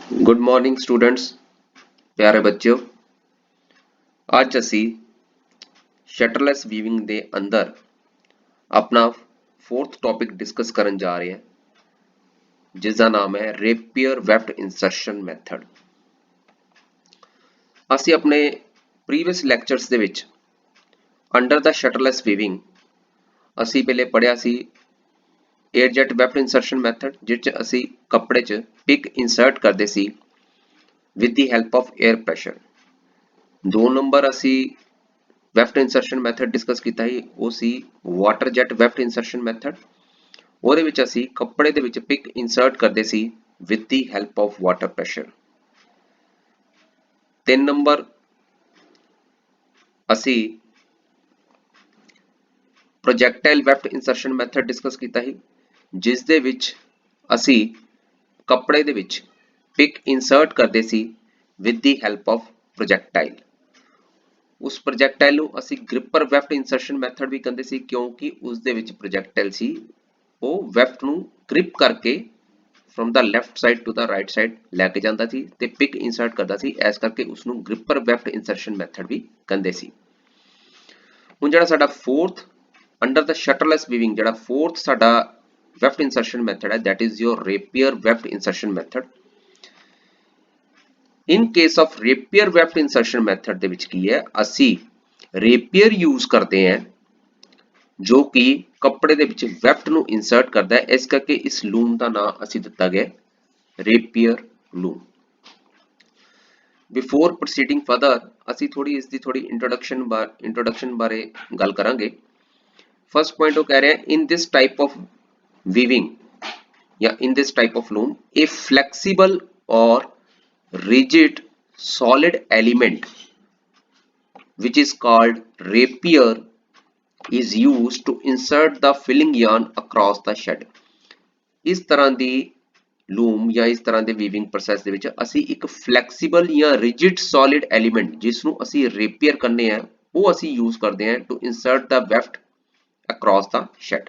Good morning students, प्यारे बच्चों। ਅੱਜ ਅਸੀਂ ਸ਼ਟਰਲੈਸ ਵੀਵਿੰਗ ਦੇ ਅੰਦਰ ਆਪਣਾ ਫੋਰਥ ਟੌਪਿਕ ਡਿਸਕਸ ਕਰਨ ਜਾ ਰਹੇ ਹਾਂ, ਜਿਸ ਦਾ ਨਾਮ ਹੈ ਰੇਪੀਅਰ ਵੈਫਟ ਇਨਸਰਸ਼ਨ ਮੈਥਡ। ਅਸੀਂ ਆਪਣੇ ਪ੍ਰੀਵੀਅਸ ਲੈਕਚਰਸ ਦੇ ਵਿੱਚ ਅੰਡਰ ਦਾ ਸ਼ਟਰਲੈਸ ਵੀਵਿੰਗ ਅਸੀਂ ਪਹਿਲੇ ਪੜ੍ਹਿਆ ਸੀ air jet weft insertion method, ਜਿਸ 'ਚ ਅਸੀਂ ਕੱਪੜੇ 'ਚ ਪਿਕ ਇਨਸਰਟ ਕਰਦੇ ਸੀ with the help of air pressure. 2 number ਅਸੀਂ ਵੈਫਟ ਇਨਸਰਸ਼ਨ ਮੈਥਡ ਡਿਸਕਸ ਕੀਤਾ ਸੀ, ਉਹ ਸੀ water jet weft insertion method. ਉਹਦੇ ਵਿੱਚ ਅਸੀਂ ਕੱਪੜੇ ਦੇ ਵਿੱਚ ਪਿਕ ਇਨਸਰਟ ਕਰਦੇ ਸੀ with the help of water pressure. 3 number ਅਸੀਂ projectile weft insertion method discuss ਕੀਤਾ ਸੀ, ਜਿਸ ਦੇ ਵਿੱਚ ਅਸੀਂ ਕੱਪੜੇ ਦੇ ਵਿੱਚ ਪਿਕ ਇਨਸਰਟ ਕਰਦੇ ਸੀ ਵਿਦ ਦੀ ਹੈਲਪ ਆਫ ਪ੍ਰੋਜੈਕਟਾਈਲ। ਉਸ ਪ੍ਰੋਜੈਕਟਾਈਲ ਨੂੰ ਅਸੀਂ ਗ੍ਰਿਪਰ ਵੈਫਟ ਇਨਸਰਸ਼ਨ ਮੈਥਡ ਵੀ ਕਹਿੰਦੇ ਸੀ, ਕਿਉਂਕਿ ਉਸ ਦੇ ਵਿੱਚ ਪ੍ਰੋਜੈਕਟਾਈਲ ਸੀ ਉਹ ਵੈਫਟ ਨੂੰ ਗ੍ਰਿਪ ਕਰਕੇ from the left side to the right side ਲੈ ਕੇ ਜਾਂਦਾ ਸੀ ਤੇ ਪਿਕ ਇਨਸਰਟ ਕਰਦਾ ਸੀ, ਇਸ ਕਰਕੇ ਉਸ ਨੂੰ ਗ੍ਰਿਪਰ ਵੈਫਟ ਇਨਸਰਸ਼ਨ ਮੈਥਡ ਵੀ ਕਹਿੰਦੇ ਸੀ। ਹੁਣ ਜਿਹੜਾ ਸਾਡਾ ਫੋਰਥ ਅੰਡਰ ਦਾ ਸ਼ਟਰਲੈਸ ਵੀਵਿੰਗ ਜਿਹੜਾ ਫੋਰਥ ਸਾਡਾ ਵੈਫਟ ਇਨਸਰਸ਼ਨ ਮੈਥਡ ਹੈ, that is your rapier weft insertion method। in case of rapier weft insertion method ਦੇ ਵਿੱਚ ਕੀ ਹੈ, ਅਸੀਂ rapier use ਕਰਦੇ ਹਾਂ ਜੋ ਕਿ ਕੱਪੜੇ ਦੇ ਵਿੱਚ ਵੈਫਟ ਨੂੰ ਇਨਸਰਟ ਕਰਦਾ ਹੈ, ਇਸ ਕਰਕੇ ਇਸ ਲੂਮ ਦਾ ਨਾਮ ਅਸੀਂ ਦਿੱਤਾ ਗਿਆ rapier loom। Before proceeding further ਅਸੀਂ ਇਸ ਦੀ ਥੋੜੀ ਇੰਟਰੋਡਕਸ਼ਨ ਬਾਰੇ ਗੱਲ ਕਰਾਂਗੇ। ਫਰਸਟ ਪੁਆਇੰਟ ਉਹ ਕਹਿ ਰਿਹਾ in this type of weaving या in this type of loom a flexible or rigid solid element which is called rapier is used to insert the filling yarn across the shed। ਇਸ ਤਰ੍ਹਾਂ ਦੀ loom ਜਾਂ ਇਸ ਤਰ੍ਹਾਂ ਦੇ weaving process ਦੇ ਵਿੱਚ ਅਸੀਂ ਇੱਕ ਫਲੈਕਸੀਬਲ ਜਾਂ ਰਿਜਿਡ ਸੋਲਿਡ ਐਲੀਮੈਂਟ ਜਿਸ ਨੂੰ ਅਸੀਂ ਰੇਪੀਅਰ ਕਰਨੇ ਆ ਉਹ ਅਸੀਂ ਯੂਜ਼ ਕਰਦੇ ਹਾਂ to insert the weft across the shed.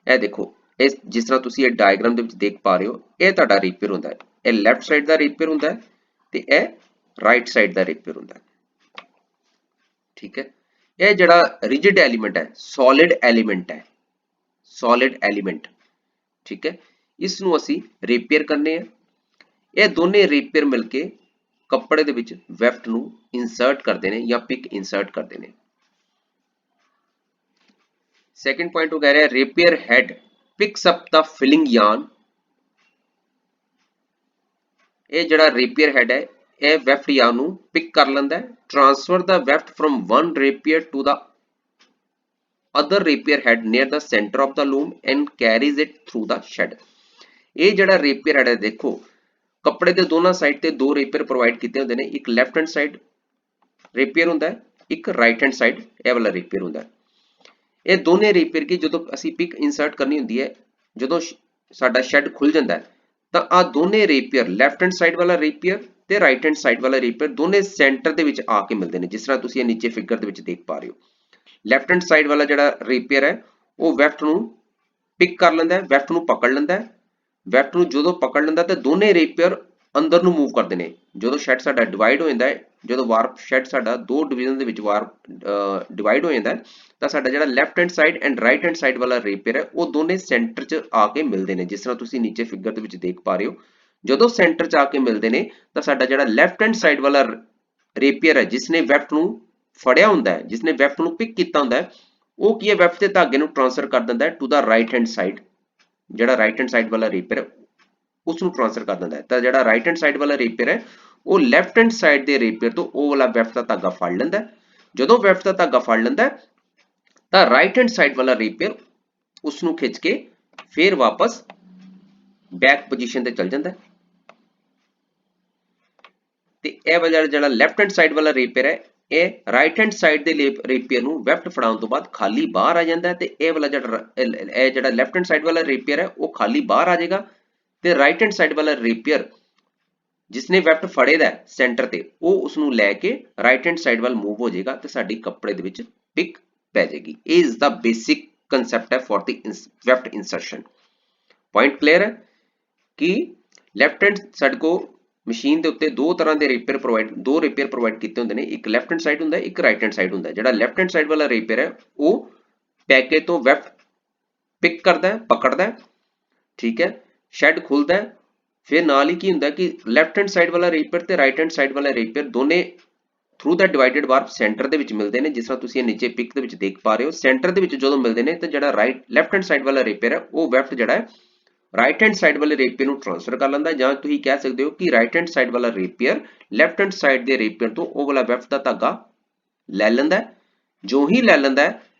ਇਹ ਦੇਖੋ, ਇਸ ਜਿਸ ਤਰ੍ਹਾਂ ਤੁਸੀਂ ਇਹ ਡਾਇਗਰਾਮ ਦੇ ਵਿੱਚ ਦੇਖ ਪਾ ਰਹੇ ਹੋ, ਇਹ ਤੁਹਾਡਾ ਰੇਪੀਅਰ ਹੁੰਦਾ ਹੈ, ਇਹ ਲੈਫਟ ਸਾਈਡ ਦਾ ਰੇਪੀਅਰ ਹੁੰਦਾ ਹੈ ਤੇ ਇਹ ਰਾਈਟ ਸਾਈਡ ਦਾ ਰੇਪੀਅਰ ਹੁੰਦਾ ਹੈ। ਠੀਕ ਹੈ, ਇਹ ਜਿਹੜਾ ਰਿਜਿਡ ਐਲੀਮੈਂਟ ਹੈ, ਸੋਲਿਡ ਐਲੀਮੈਂਟ ਹੈ, ਸੋਲਿਡ ਐਲੀਮੈਂਟ, ਠੀਕ ਹੈ, ਇਸ ਨੂੰ ਅਸੀਂ ਰੇਪੀਅਰ ਕਰਨੇ ਆ। ਇਹ ਦੋਨੇ ਰੇਪੀਅਰ ਮਿਲ ਕੇ ਕੱਪੜੇ ਦੇ ਵਿੱਚ ਵੈਫਟ ਨੂੰ ਇਨਸਰਟ ਕਰਦੇ ਨੇ ਜਾਂ ਪਿਕ ਇਨਸਰਟ ਕਰਦੇ ਨੇ। ਸੈਕੰਡ ਪੁਆਇੰਟ ਉਹ ਕਹਿ ਰਿਹਾ ਰੇਪੀਅਰ head picks up the filling yarn। ਇਹ ਜਿਹੜਾ ਰੇਪੀਅਰ ਹੈਡ ਹੈ ਇਹ ਵੈਫਟ yarn ਨੂੰ ਪਿਕ ਕਰ ਲੈਂਦਾ ਹੈ, transfer the weft from one rapier to the other rapier head near the center of the loom and carries it through the shed। ਇਹ ਜਿਹੜਾ ਰੇਪੀਅਰ ਹੈਡ ਹੈ, ਦੇਖੋ ਕੱਪੜੇ ਦੇ ਦੋਨਾਂ ਸਾਈਡ ਤੇ ਦੋ ਰੇਪੀਅਰ ਪ੍ਰੋਵਾਈਡ ਕੀਤੇ ਹੁੰਦੇ ਨੇ, ਇੱਕ ਲੈਫਟ ਹੈਂਡ ਸਾਈਡ ਰੇਪੀਅਰ ਹੁੰਦਾ ਹੈ, ਇੱਕ ਰਾਈਟ ਹੈਂਡ ਸਾਈਡ ਇਹ ਵਾਲਾ ਰੇਪੀਅਰ ਹੁੰਦਾ ਹੈ। ਇਹ ਦੋਨੇ ਰੇਪੀਅਰ ਕੀ ਜਦੋਂ ਅਸੀਂ ਪਿਕ ਇਨਸਰਟ ਕਰਨੀ ਹੁੰਦੀ ਹੈ, ਜਦੋਂ ਸਾਡਾ ਸ਼ੈਡ ਖੁੱਲ ਜਾਂਦਾ ਹੈ ਤਾਂ ਆ ਦੋਨੇ ਰੇਪੀਅਰ ਲੈਫਟ ਹੈਂਡ ਸਾਈਡ ਵਾਲਾ ਰੇਪੀਅਰ ਤੇ ਰਾਈਟ ਹੈਂਡ ਸਾਈਡ ਵਾਲਾ ਰੇਪੀਅਰ ਦੋਨੇ ਸੈਂਟਰ ਦੇ ਵਿੱਚ ਆ ਕੇ ਮਿਲਦੇ ਨੇ, ਜਿਸ ਤਰ੍ਹਾਂ ਤੁਸੀਂ ਇਹ ਨੀਚੇ ਫਿਗਰ ਦੇ ਵਿੱਚ ਦੇਖ ਪਾ ਰਹੇ ਹੋ। ਲੈਫਟ ਹੈਂਡ ਸਾਈਡ ਵਾਲਾ ਜਿਹੜਾ ਰੇਪੀਅਰ ਹੈ ਉਹ ਵੈਫਟ ਨੂੰ ਪਿਕ ਕਰ ਲੈਂਦਾ ਹੈ, ਵੈਫਟ ਨੂੰ ਪਕੜ ਲੈਂਦਾ ਹੈ। ਵੈਫਟ ਨੂੰ ਜਦੋਂ ਪਕੜ ਲੈਂਦਾ ਤੇ ਦੋਨੇ ਰੇਪੀਅਰ ਅੰਦਰ ਨੂੰ ਮੂਵ ਕਰਦੇ ਨੇ। ਜਦੋਂ ਸ਼ੈਡ ਸਾਡਾ ਡਿਵਾਈਡ ਹੋ ਜਾਂਦਾ ਹੈ, ਜਦੋਂ ਵਾਰਪ ਸ਼ੈਡ ਸਾਡਾ ਦੋ ਡਿਵੀਜ਼ਨ ਦੇ ਵਿੱਚ ਡਿਵਾਈਡ ਹੋ ਜਾਂਦਾ ਹੈ ਤਾਂ ਸਾਡਾ ਜਿਹੜਾ left hand side and right hand side ਵਾਲਾ ਰੇਪੀਅਰ ਹੈ ਉਹ ਦੋਨੇ ਸੈਂਟਰ 'ਚ ਆ ਕੇ ਮਿਲਦੇ ਨੇ, ਜਿਸ ਤਰ੍ਹਾਂ ਤੁਸੀਂ ਨੀਚੇ ਫਿਗਰ ਦੇ ਵਿੱਚ ਦੇਖ ਪਾ ਰਹੇ ਹੋ। ਜਦੋਂ ਸੈਂਟਰ 'ਚ ਆ ਕੇ ਮਿਲਦੇ ਨੇ ਤਾਂ ਸਾਡਾ ਜਿਹੜਾ ਲੈਫਟ ਹੈਂਡ ਸਾਈਡ ਵਾਲਾ ਰੇਪੀਅਰ ਹੈ ਜਿਸਨੇ ਵੈਫਟ ਨੂੰ ਫੜਿਆ ਹੁੰਦਾ ਹੈ, ਜਿਸਨੇ ਵੈਫਟ ਨੂੰ ਪਿਕ ਕੀਤਾ ਹੁੰਦਾ ਹੈ, ਉਹ ਕੀ ਹੈ ਵੈਫਟ ਦੇ ਧਾਗੇ ਨੂੰ ਟ੍ਰਾਂਸਫਰ ਕਰ ਦਿੰਦਾ ਹੈ to the right hand side. ਜਿਹੜਾ ਰਾਈਟ ਹੈਂਡ ਸਾਈਡ ਵਾਲਾ ਰੇਪੀਅਰ ਉਸ ਨੂੰ ਟ੍ਰਾਂਸਫਰ ਕਰ ਦਿੰਦਾ ਹੈ ਤਾਂ ਜਿਹੜਾ ਰਾਈਟ ਹੈਂਡ ਸਾਈਡ ਵਾਲਾ ਰੇਪੀਅਰ ਹੈ ਉਹ ਲੈਫਟ ਹੈਂਡ ਸਾਈਡ ਦੇ ਰੇਪੀਅਰ ਤੋਂ ਉਹ ਵਾਲਾ ਵੈਫਟ ਦਾ ਧਾਗਾ ਫੜ ਲੈਂਦਾ। ਜਦੋਂ ਵੈਫਟ ਦਾ ਧਾਗਾ ਫੜ ਲੈਂਦਾ ਤਾਂ ਰਾਈਟ ਹੈਂਡ ਸਾਈਡ ਵਾਲਾ ਰੇਪੀਅਰ ਉਸ ਨੂੰ ਖਿੱਚ ਕੇ ਫਿਰ ਵਾਪਸ ਬੈਕ ਪੋਜੀਸ਼ਨ ਤੇ ਚਲ ਜਾਂਦਾ ਤੇ ਇਹ ਵਾਲਾ ਜਿਹੜਾ ਲੈਫਟ ਹੈਂਡ ਸਾਈਡ ਵਾਲਾ ਰੇਪੀਅਰ ਹੈ ਇਹ ਰਾਈਟ ਹੈਂਡ ਸਾਈਡ ਦੇ ਰੇਪੀਅਰ ਨੂੰ ਵੈਫਟ ਫੜਾਉਣ ਤੋਂ ਬਾਅਦ ਖਾਲੀ ਬਾਹਰ ਆ ਜਾਂਦਾ ਤੇ ਇਹ ਵਾਲਾ ਜਿਹੜਾ ਲੈਫਟ ਹੈਂਡ ਸਾਈਡ ਵਾਲਾ ਰੇਪੀਅਰ ਹੈ ਉਹ ਖਾਲੀ ਬਾਹਰ ਆ ਜਾਏਗਾ ਤੇ ਰਾਈਟ ਹੈਂਡ ਸਾਈਡ ਵਾਲਾ ਰੇਪੀਅਰ ਜਿਸਨੇ ਵੈਫਟ ਫੜੇ ਦਾ ਸੈਂਟਰ ਤੇ ਉਹ ਉਸ ਨੂੰ ਲੈ ਕੇ ਰਾਈਟ ਹੈਂਡ ਸਾਈਡ ਵੱਲ ਮੂਵ ਹੋ ਜਾਏਗਾ ਤੇ ਸਾਡੀ ਕੱਪੜੇ ਦੇ ਵਿੱਚ ਪਿਕ ਪੈ ਜਾਏਗੀ। ਇਹ ਇਸ ਦਾ ਬੇਸਿਕ concept है for the weft insertion। Point clear है कि लेफ्ट हैंड साइड को ਮਸ਼ੀਨ ਦੇ ਉੱਤੇ ਦੋ ਤਰ੍ਹਾਂ ਦੇ ਰੇਪੀਅਰ ਪ੍ਰੋਵਾਈਡ ਕੀਤੇ ਹੁੰਦੇ ਨੇ, ਇੱਕ ਲੈਫਟ ਹੈਂਡ ਸਾਈਡ ਹੁੰਦਾ, ਇੱਕ ਰਾਈਟ ਹੈਂਡ ਸਾਈਡ ਹੁੰਦਾ। ਜਿਹੜਾ ਲੈਫਟ ਹੈਂਡ ਸਾਈਡ ਵਾਲਾ ਰੇਪੀਅਰ ਹੈ ਉਹ ਪੈਕੇ ਤੋਂ ਵੈਫਟ ਪਿਕ ਕਰਦਾ, ਪਕੜਦਾ, ਠੀਕ ਹੈ, ਸ਼ੈਡ ਖੁੱਲਦਾ। ਫਿਰ ਨਾਲ ਹੀ ਕੀ ਹੁੰਦਾ ਕਿ ਲੈਫਟ ਹੈਂਡ ਸਾਈਡ ਵਾਲਾ ਰੇਪੀਅਰ ਤੇ ਰਾਈਟ ਹੈਂਡ ਸਾਈਡ ਵਾਲਾ ਰੇਪੀਅਰ ਦੋਨੇ ਥਰੂ ਦਾ ਡਿਵਾਈਡਡ ਵਾਰਪ ਸੈਂਟਰ ਦੇ ਵਿੱਚ ਮਿਲਦੇ ਨੇ। ਜਿਸ ਤਰ੍ਹਾਂ ਤੁਸੀਂ ਇਹ ਨੀਚੇ ਪਿਕ ਦੇ ਵਿੱਚ ਦੇਖ ਪਾ ਰਹੇ ਹੋ, ਸੈਂਟਰ ਦੇ ਵਿੱਚ ਜਦੋਂ ਮਿਲਦੇ ਨੇ ਤਾਂ ਜਿਹੜਾ ਲੈਫਟ ਹੈਂਡ ਸਾਈਡ ਵਾਲਾ ਰੇਪੀਅਰ ਹੈ ਉਹ ਵੈਫਟ ਜਿਹੜਾ ਹੈ ਰਾਈਟ ਹੈਂਡ ਸਾਈਡ ਵਾਲੇ ਰੇਪੀਅਰ ਨੂੰ ਟ੍ਰਾਂਸਫਰ ਕਰ ਲੈਂਦਾ, ਜਾਂ ਤੁਸੀਂ ਕਹਿ ਸਕਦੇ ਹੋ ਕਿ ਰਾਈਟ ਹੈਂਡ ਸਾਈਡ ਵਾਲਾ ਰੇਪੀਅਰ ਲੈਫਟ ਹੈਂਡ ਸਾਈਡ ਦੇ ਰੇਪੀਅਰ ਤੋਂ ਉਹ ਵਾਲਾ ਵੈਫਟ ਦਾ ਧਾਗਾ ਲੈ ਲੈਂਦਾ। ਜੋ ਹੀ ਲੈ ਲੈਂਦਾ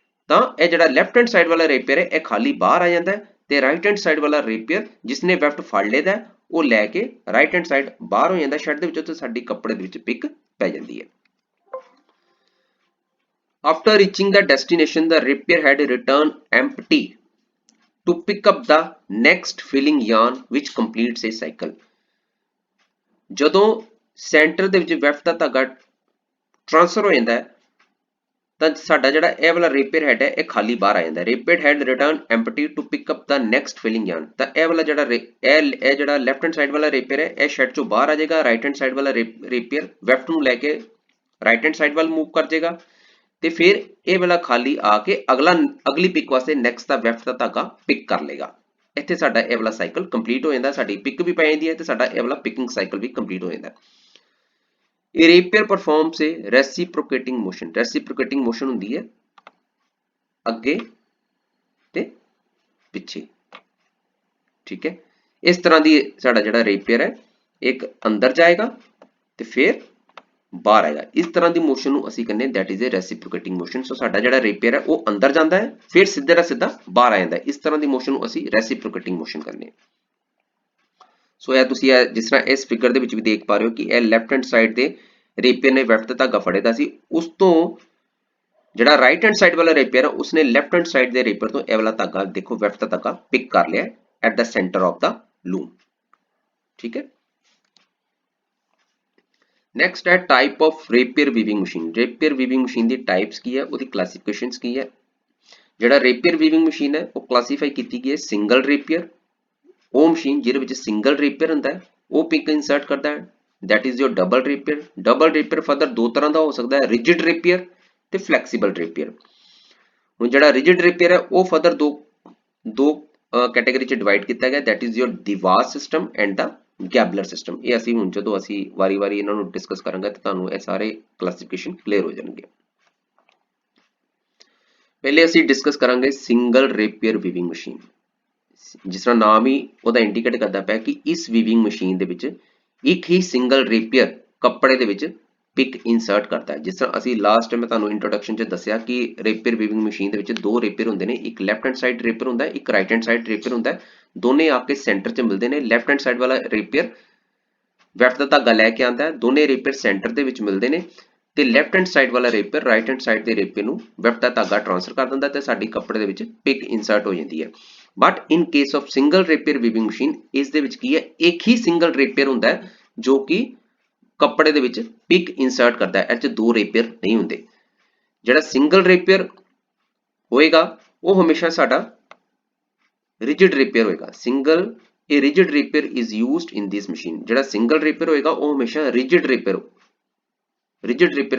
ਤਾਂ ਇਹ ਜਿਹੜਾ ਲੈਫਟ ਹੈਂਡ ਸਾਈਡ ਵਾਲਾ ਰੇਪੀਅਰ ਹੈ ਇਹ ਖਾਲੀ ਬਾਹਰ ਆ ਜਾਂਦਾ ਤੇ ਰਾਈਟ ਹੈਂਡ ਸਾਈਡ ਵਾਲਾ ਰੇਪੀਅਰ ਜਿਸਨੇ ਵੈਫਟ ਫੜ ਲੇਦਾ ਉਹ ਲੈ ਕੇ ਰਾਈਟ ਹੈਂਡ ਸਾਈਡ ਬਾਹਰ ਹੋ ਜਾਂਦਾ ਸ਼ੈਡ ਦੇ ਵਿੱਚੋਂ ਤੇ ਸਾਡੀ ਕੱਪੜੇ ਦੇ ਵਿੱਚ ਪਿਕ ਪੈ ਜਾਂਦੀ ਹੈ। After reaching the destination, the rapier head return empty to pick up the next filling yarn which completes a cycle. ਜਦੋਂ ਸੈਂਟਰ ਦੇ ਵਿੱਚ ਵੈਫਟ ਦਾ ਧਾਗਾ ਟ੍ਰਾਂਸਫਰ ਹੋ ਜਾਂਦਾ ਹੈ ਤਾਂ ਸਾਡਾ ਜਿਹੜਾ ਇਹ ਵਾਲਾ ਰੇਪੀਅਰ ਹੈਡ ਹੈ ਇਹ ਖਾਲੀ ਬਾਹਰ ਆ ਜਾਂਦਾ। Rapier head return empty to pick up the next filling yarn। ਤਾਂ ਇਹ ਵਾਲਾ ਜਿਹੜਾ ਇਹ ਜਿਹੜਾ ਲੈਫਟ ਹੈਂਡ ਸਾਈਡ ਵਾਲਾ ਰੇਪੀਅਰ ਹੈ ਇਹ ਸ਼ੈਡ ਚੋਂ ਬਾਹਰ ਆ ਜਾਏਗਾ। ਰਾਈਟ ਹੈਂਡ ਸਾਈਡ ਵਾਲਾ ਰੇਪੀਅਰ ਵੈਫਟ ਨੂੰ ਲੈ ਕੇ ਰਾਈਟ ਹੈਂਡ ਸਾਈਡ ਵੱਲ ਮੂਵ ਕਰ ਜਾਏਗਾ ਤੇ ਫਿਰ ਇਹ ਵਾਲਾ ਖਾਲੀ ਆ ਕੇ ਅਗਲੀ ਪਿਕ ਵਾਸਤੇ ਨੈਕਸਟ ਦਾ ਵੈਫਟ ਦਾ ਧਾਗਾ ਪਿਕ ਕਰ ਲੇਗਾ। ਇੱਥੇ ਸਾਡਾ ਇਹ ਵਾਲਾ ਸਾਈਕਲ ਕੰਪਲੀਟ ਹੋ ਜਾਂਦਾ, ਸਾਡੀ ਪਿਕ ਵੀ ਪੈ ਜਾਂਦੀ ਹੈ ਤੇ ਸਾਡਾ ਇਹ ਵਾਲਾ ਪਿਕਿੰਗ ਸਾਈਕਲ ਵੀ ਕੰਪਲੀਟ ਹੋ ਜਾਂਦਾ। A rapier performs a reciprocating motion। reciprocating motion ਹੁੰਦੀ ਹੈ ਅੱਗੇ ਤੇ ਪਿੱਛੇ, ਠੀਕ ਹੈ। ਇਸ ਤਰ੍ਹਾਂ ਦੀ ਸਾਡਾ ਜਿਹੜਾ ਰੇਪੀਅਰ ਹੈ ਇੱਕ ਅੰਦਰ ਜਾਏਗਾ ਤੇ ਫਿਰ ਬਾਹਰ ਆਏਗਾ। ਇਸ ਤਰ੍ਹਾਂ ਦੀ ਮੋਸ਼ਨ ਨੂੰ ਅਸੀਂ ਕਹਿੰਦੇ that is a reciprocating motion। ਸੋ ਸਾਡਾ ਜਿਹੜਾ ਰੇਪੀਅਰ ਹੈ ਉਹ ਅੰਦਰ ਜਾਂਦਾ ਹੈ ਫਿਰ ਸਿੱਧੇ ਦਾ ਸਿੱਧਾ ਬਾਹਰ ਆ ਜਾਂਦਾ। ਇਸ ਤਰ੍ਹਾਂ ਦੀ ਮੋਸ਼ਨ ਨੂੰ ਅਸੀਂ reciprocating motion ਕਹਿੰਦੇ ਹਾਂ। ਸੋ ਇਹ ਤੁਸੀਂ ਜਿਸ ਤਰ੍ਹਾਂ ਇਸ ਫਿਗਰ ਦੇ ਵਿੱਚ ਵੀ ਦੇਖ ਪਾ ਰਹੇ ਹੋ ਕਿ ਇਹ ਲੈਫਟ ਹੈਂਡ ਸਾਈਡ ਦੇ ਰੇਪੀਅਰ ਨੇ ਵੈਫਟ ਦਾ ਧਾਗਾ ਫੜੇਦਾ ਸੀ, ਉਸ ਤੋਂ ਜਿਹੜਾ ਰਾਈਟ ਹੈਂਡ ਸਾਈਡ ਵਾਲਾ ਰੇਪੀਅਰ ਹੈ ਉਸਨੇ ਲੈਫਟ ਹੈਂਡ ਸਾਈਡ ਦੇ ਰੇਪੀਅਰ ਤੋਂ ਇਹ ਵਾਲਾ ਧਾਗਾ ਦੇਖੋ ਵੈਫਟ ਦਾ ਧਾਗਾ ਪਿਕ ਕਰ ਲਿਆ at the centre of the loom, ਠੀਕ ਹੈ। ਨੈਕਸਟ ਹੈ type of rapier weaving machine. Rapier weaving machine ਦੀ ਟਾਈਪਸ ਕੀ ਹੈ, ਉਹਦੀ ਕਲਾਸੀਫਿਕੇਸ਼ਨਸ ਕੀ ਹੈ। ਜਿਹੜਾ ਰੇਪੀਅਰ ਵੀਵਿੰਗ ਮਸ਼ੀਨ ਹੈ ਉਹ ਕਲਾਸੀਫਾਈ ਕੀਤੀ ਗਈ ਹੈ ਸਿੰਗਲ ਰੇਪੀਅਰ, ਉਹ ਮਸ਼ੀਨ ਜਿਹਦੇ ਵਿੱਚ ਸਿੰਗਲ ਰੇਪੀਅਰ ਹੁੰਦਾ ਹੈ ਉਹ ਪਿਕ ਇਨਸਰਟ ਕਰਦਾ ਹੈ, that is your double rapier। double rapier further ਦੋ ਤਰ੍ਹਾਂ ਦਾ ਹੋ ਸਕਦਾ ਹੈ, rigid rapier ਤੇ flexible rapier। ਹੁਣ ਜਿਹੜਾ rigid rapier ਹੈ ਉਹ ਫਰਦਰ ਦੋ ਕੈਟਾਗਰੀ ਚ ਡਿਵਾਈਡ ਕੀਤਾ ਗਿਆ, that is your Dewas system and the Gabler system। ਇਹ ਅਸੀਂ ਹੁਣ ਜਦੋਂ ਅਸੀਂ ਵਾਰੀ-ਵਾਰੀ ਇਹਨਾਂ ਨੂੰ ਡਿਸਕਸ ਕਰਾਂਗੇ ਤਾਂ ਤੁਹਾਨੂੰ ਇਹ ਸਾਰੇ ਕਲਾਸੀਫਿਕੇਸ਼ਨ ਕਲੀਅਰ ਹੋ ਜਾਣਗੇ। ਪਹਿਲੇ ਅਸੀਂ ਡਿਸਕਸ ਕਰਾਂਗੇ ਸਿੰਗਲ ਰੇਪੀਅਰ ਵੀਵਿੰਗ ਮਸ਼ੀਨ। ਜਿਸ ਤਰ੍ਹਾਂ ਨਾਮ ਹੀ ਉਹਦਾ ਇੰਡੀਕੇਟ ਕਰਦਾ ਪਿਆ ਕਿ ਇਸ ਵੀਵਿੰਗ ਮਸ਼ੀਨ ਦੇ ਵਿੱਚ ਇੱਕ ਹੀ ਸਿੰਗਲ ਰੇਪੀਅਰ ਕੱਪੜੇ ਦੇ ਵਿੱਚ ਪਿਕ ਇਨਸਰਟ ਕਰਦਾ ਹੈ। ਜਿਸ ਤਰ੍ਹਾਂ ਅਸੀਂ ਲਾਸਟ ਮੈਂ ਤੁਹਾਨੂੰ ਇੰਟਰੋਡਕਸ਼ਨ 'ਚ ਦੱਸਿਆ ਕਿ ਰੇਪੀਅਰ ਵੀਵਿੰਗ ਮਸ਼ੀਨ ਦੇ ਵਿੱਚ ਦੋ ਰੇਪੀਅਰ ਹੁੰਦੇ ਨੇ, ਇੱਕ ਲੈਫਟ ਹੈਂਡ ਸਾਈਡ ਰੇਪੀਅਰ ਹੁੰਦਾ ਹੈ, ਇੱਕ ਰਾਈਟ ਹੈਂਡ ਸਾਈਡ ਰੇਪੀਅਰ ਹੁੰਦਾ ਹੈ। ਦੋਨੇ ਆ ਕੇ ਸੈਂਟਰ 'ਚ ਮਿਲਦੇ ਨੇ। ਲੈਫਟ ਹੈਂਡ ਸਾਈਡ ਵਾਲਾ ਰੇਪੀਅਰ ਵੈਫਟ ਦਾ ਧਾਗਾ ਲੈ ਕੇ ਆਉਂਦਾ ਹੈ, ਦੋਨੇ ਰੇਪੀਅਰ ਸੈਂਟਰ ਦੇ ਵਿੱਚ ਮਿਲਦੇ ਨੇ ਤੇ ਲੈਫਟ ਹੈਂਡ ਸਾਈਡ ਵਾਲਾ ਰੇਪੀਅਰ ਰਾਈਟ ਹੈਂਡ ਸਾਈਡ ਦੇ ਰੇਪੀਅਰ ਨੂੰ ਵੈਫਟ ਦਾ ਧਾਗਾ ਟ੍ਰਾਂਸਫਰ ਕਰ ਦਿੰਦਾ ਤੇ ਸਾਡੀ ਕੱਪੜੇ ਦੇ ਵਿੱਚ ਪਿਕ ਇਨਸਰਟ ਹੋ ਜਾਂਦੀ ਹੈ। But in case of single rapier weaving machine ਇਸ ਦੇ ਵਿੱਚ ਕੀ ਹੈ, ਇੱਕ ਹੀ ਸਿੰਗਲ ਰੇਪੀਅਰ ਹੁੰਦਾ ਹੈ ਜੋ ਕਿ ਕੱਪੜੇ ਦੇ ਵਿੱਚ ਪਿਕ ਇਨਸਰਟ ਕਰਦਾ ਹੈ। ਇਹ 'ਚ ਦੋ ਰੇਪੀਅਰ ਨਹੀਂ ਹੁੰਦੇ। ਜਿਹੜਾ ਸਿੰਗਲ ਰੇਪੀਅਰ ਹੋਏਗਾ ਉਹ ਹਮੇਸ਼ਾ ਸਾਡਾ ਰਿਜਿਡ ਰੇਪੀਅਰ ਹੋਏਗਾ। A rigid rapier is used in this machine। ਜਿਹੜਾ ਸਿੰਗਲ ਰੇਪੀਅਰ ਹੋਏਗਾ ਉਹ ਹਮੇਸ਼ਾ ਰਿਜਿਡ ਰੇਪੀਅਰ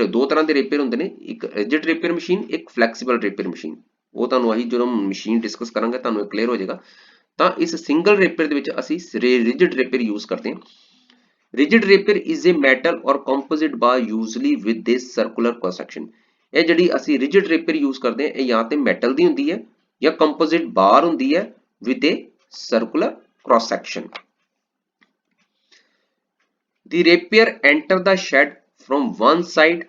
ਦੋ ਤਰ੍ਹਾਂ ਦੇ ਰੇਪੀਅਰ ਹੁੰਦੇ ਨੇ, ਇੱਕ ਰਿਜਿਡ ਰੇਪੀਅਰ ਮਸ਼ੀਨ, ਇੱਕ ਫਲੈਕਸੀਬਲ ਰੇਪੀਅਰ ਮਸ਼ੀਨ। ਉਹ ਤੁਹਾਨੂੰ ਅਸੀਂ ਜਦੋਂ ਮਸ਼ੀਨ ਡਿਸਕਸ ਕਰਾਂਗੇ ਤੁਹਾਨੂੰ ਕਲੀਅਰ ਹੋ ਜਾਏਗਾ। ਤਾਂ ਇਸ ਸਿੰਗਲ ਰੇਪੀਅਰ ਦੇ ਵਿੱਚ ਅਸੀਂ ਰਿਜਿਡ ਰੇਪੀਅਰ ਯੂਜ਼ ਕਰਦੇ ਹਾਂ। ਰਿਜਿਡ ਰੇਪੀਅਰ ਇਜ਼ ਅ ਮੈਟਲ ਔਰ composite bar usually with this circular cross section. ਇਹ ਜਿਹੜੀ ਅਸੀਂ ਰਿਜਿਡ ਰੇਪੀਅਰ ਯੂਜ਼ ਕਰਦੇ ਹਾਂ ਇਹ ਜਾਂ ਤੇ ਮੈਟਲ ਦੀ ਹੁੰਦੀ ਹੈ ਜਾਂ ਕੰਪੋਜ਼ਿਟ ਬਾਰ ਹੁੰਦੀ ਹੈ with a circular cross section। The rapier enter the shed from one side।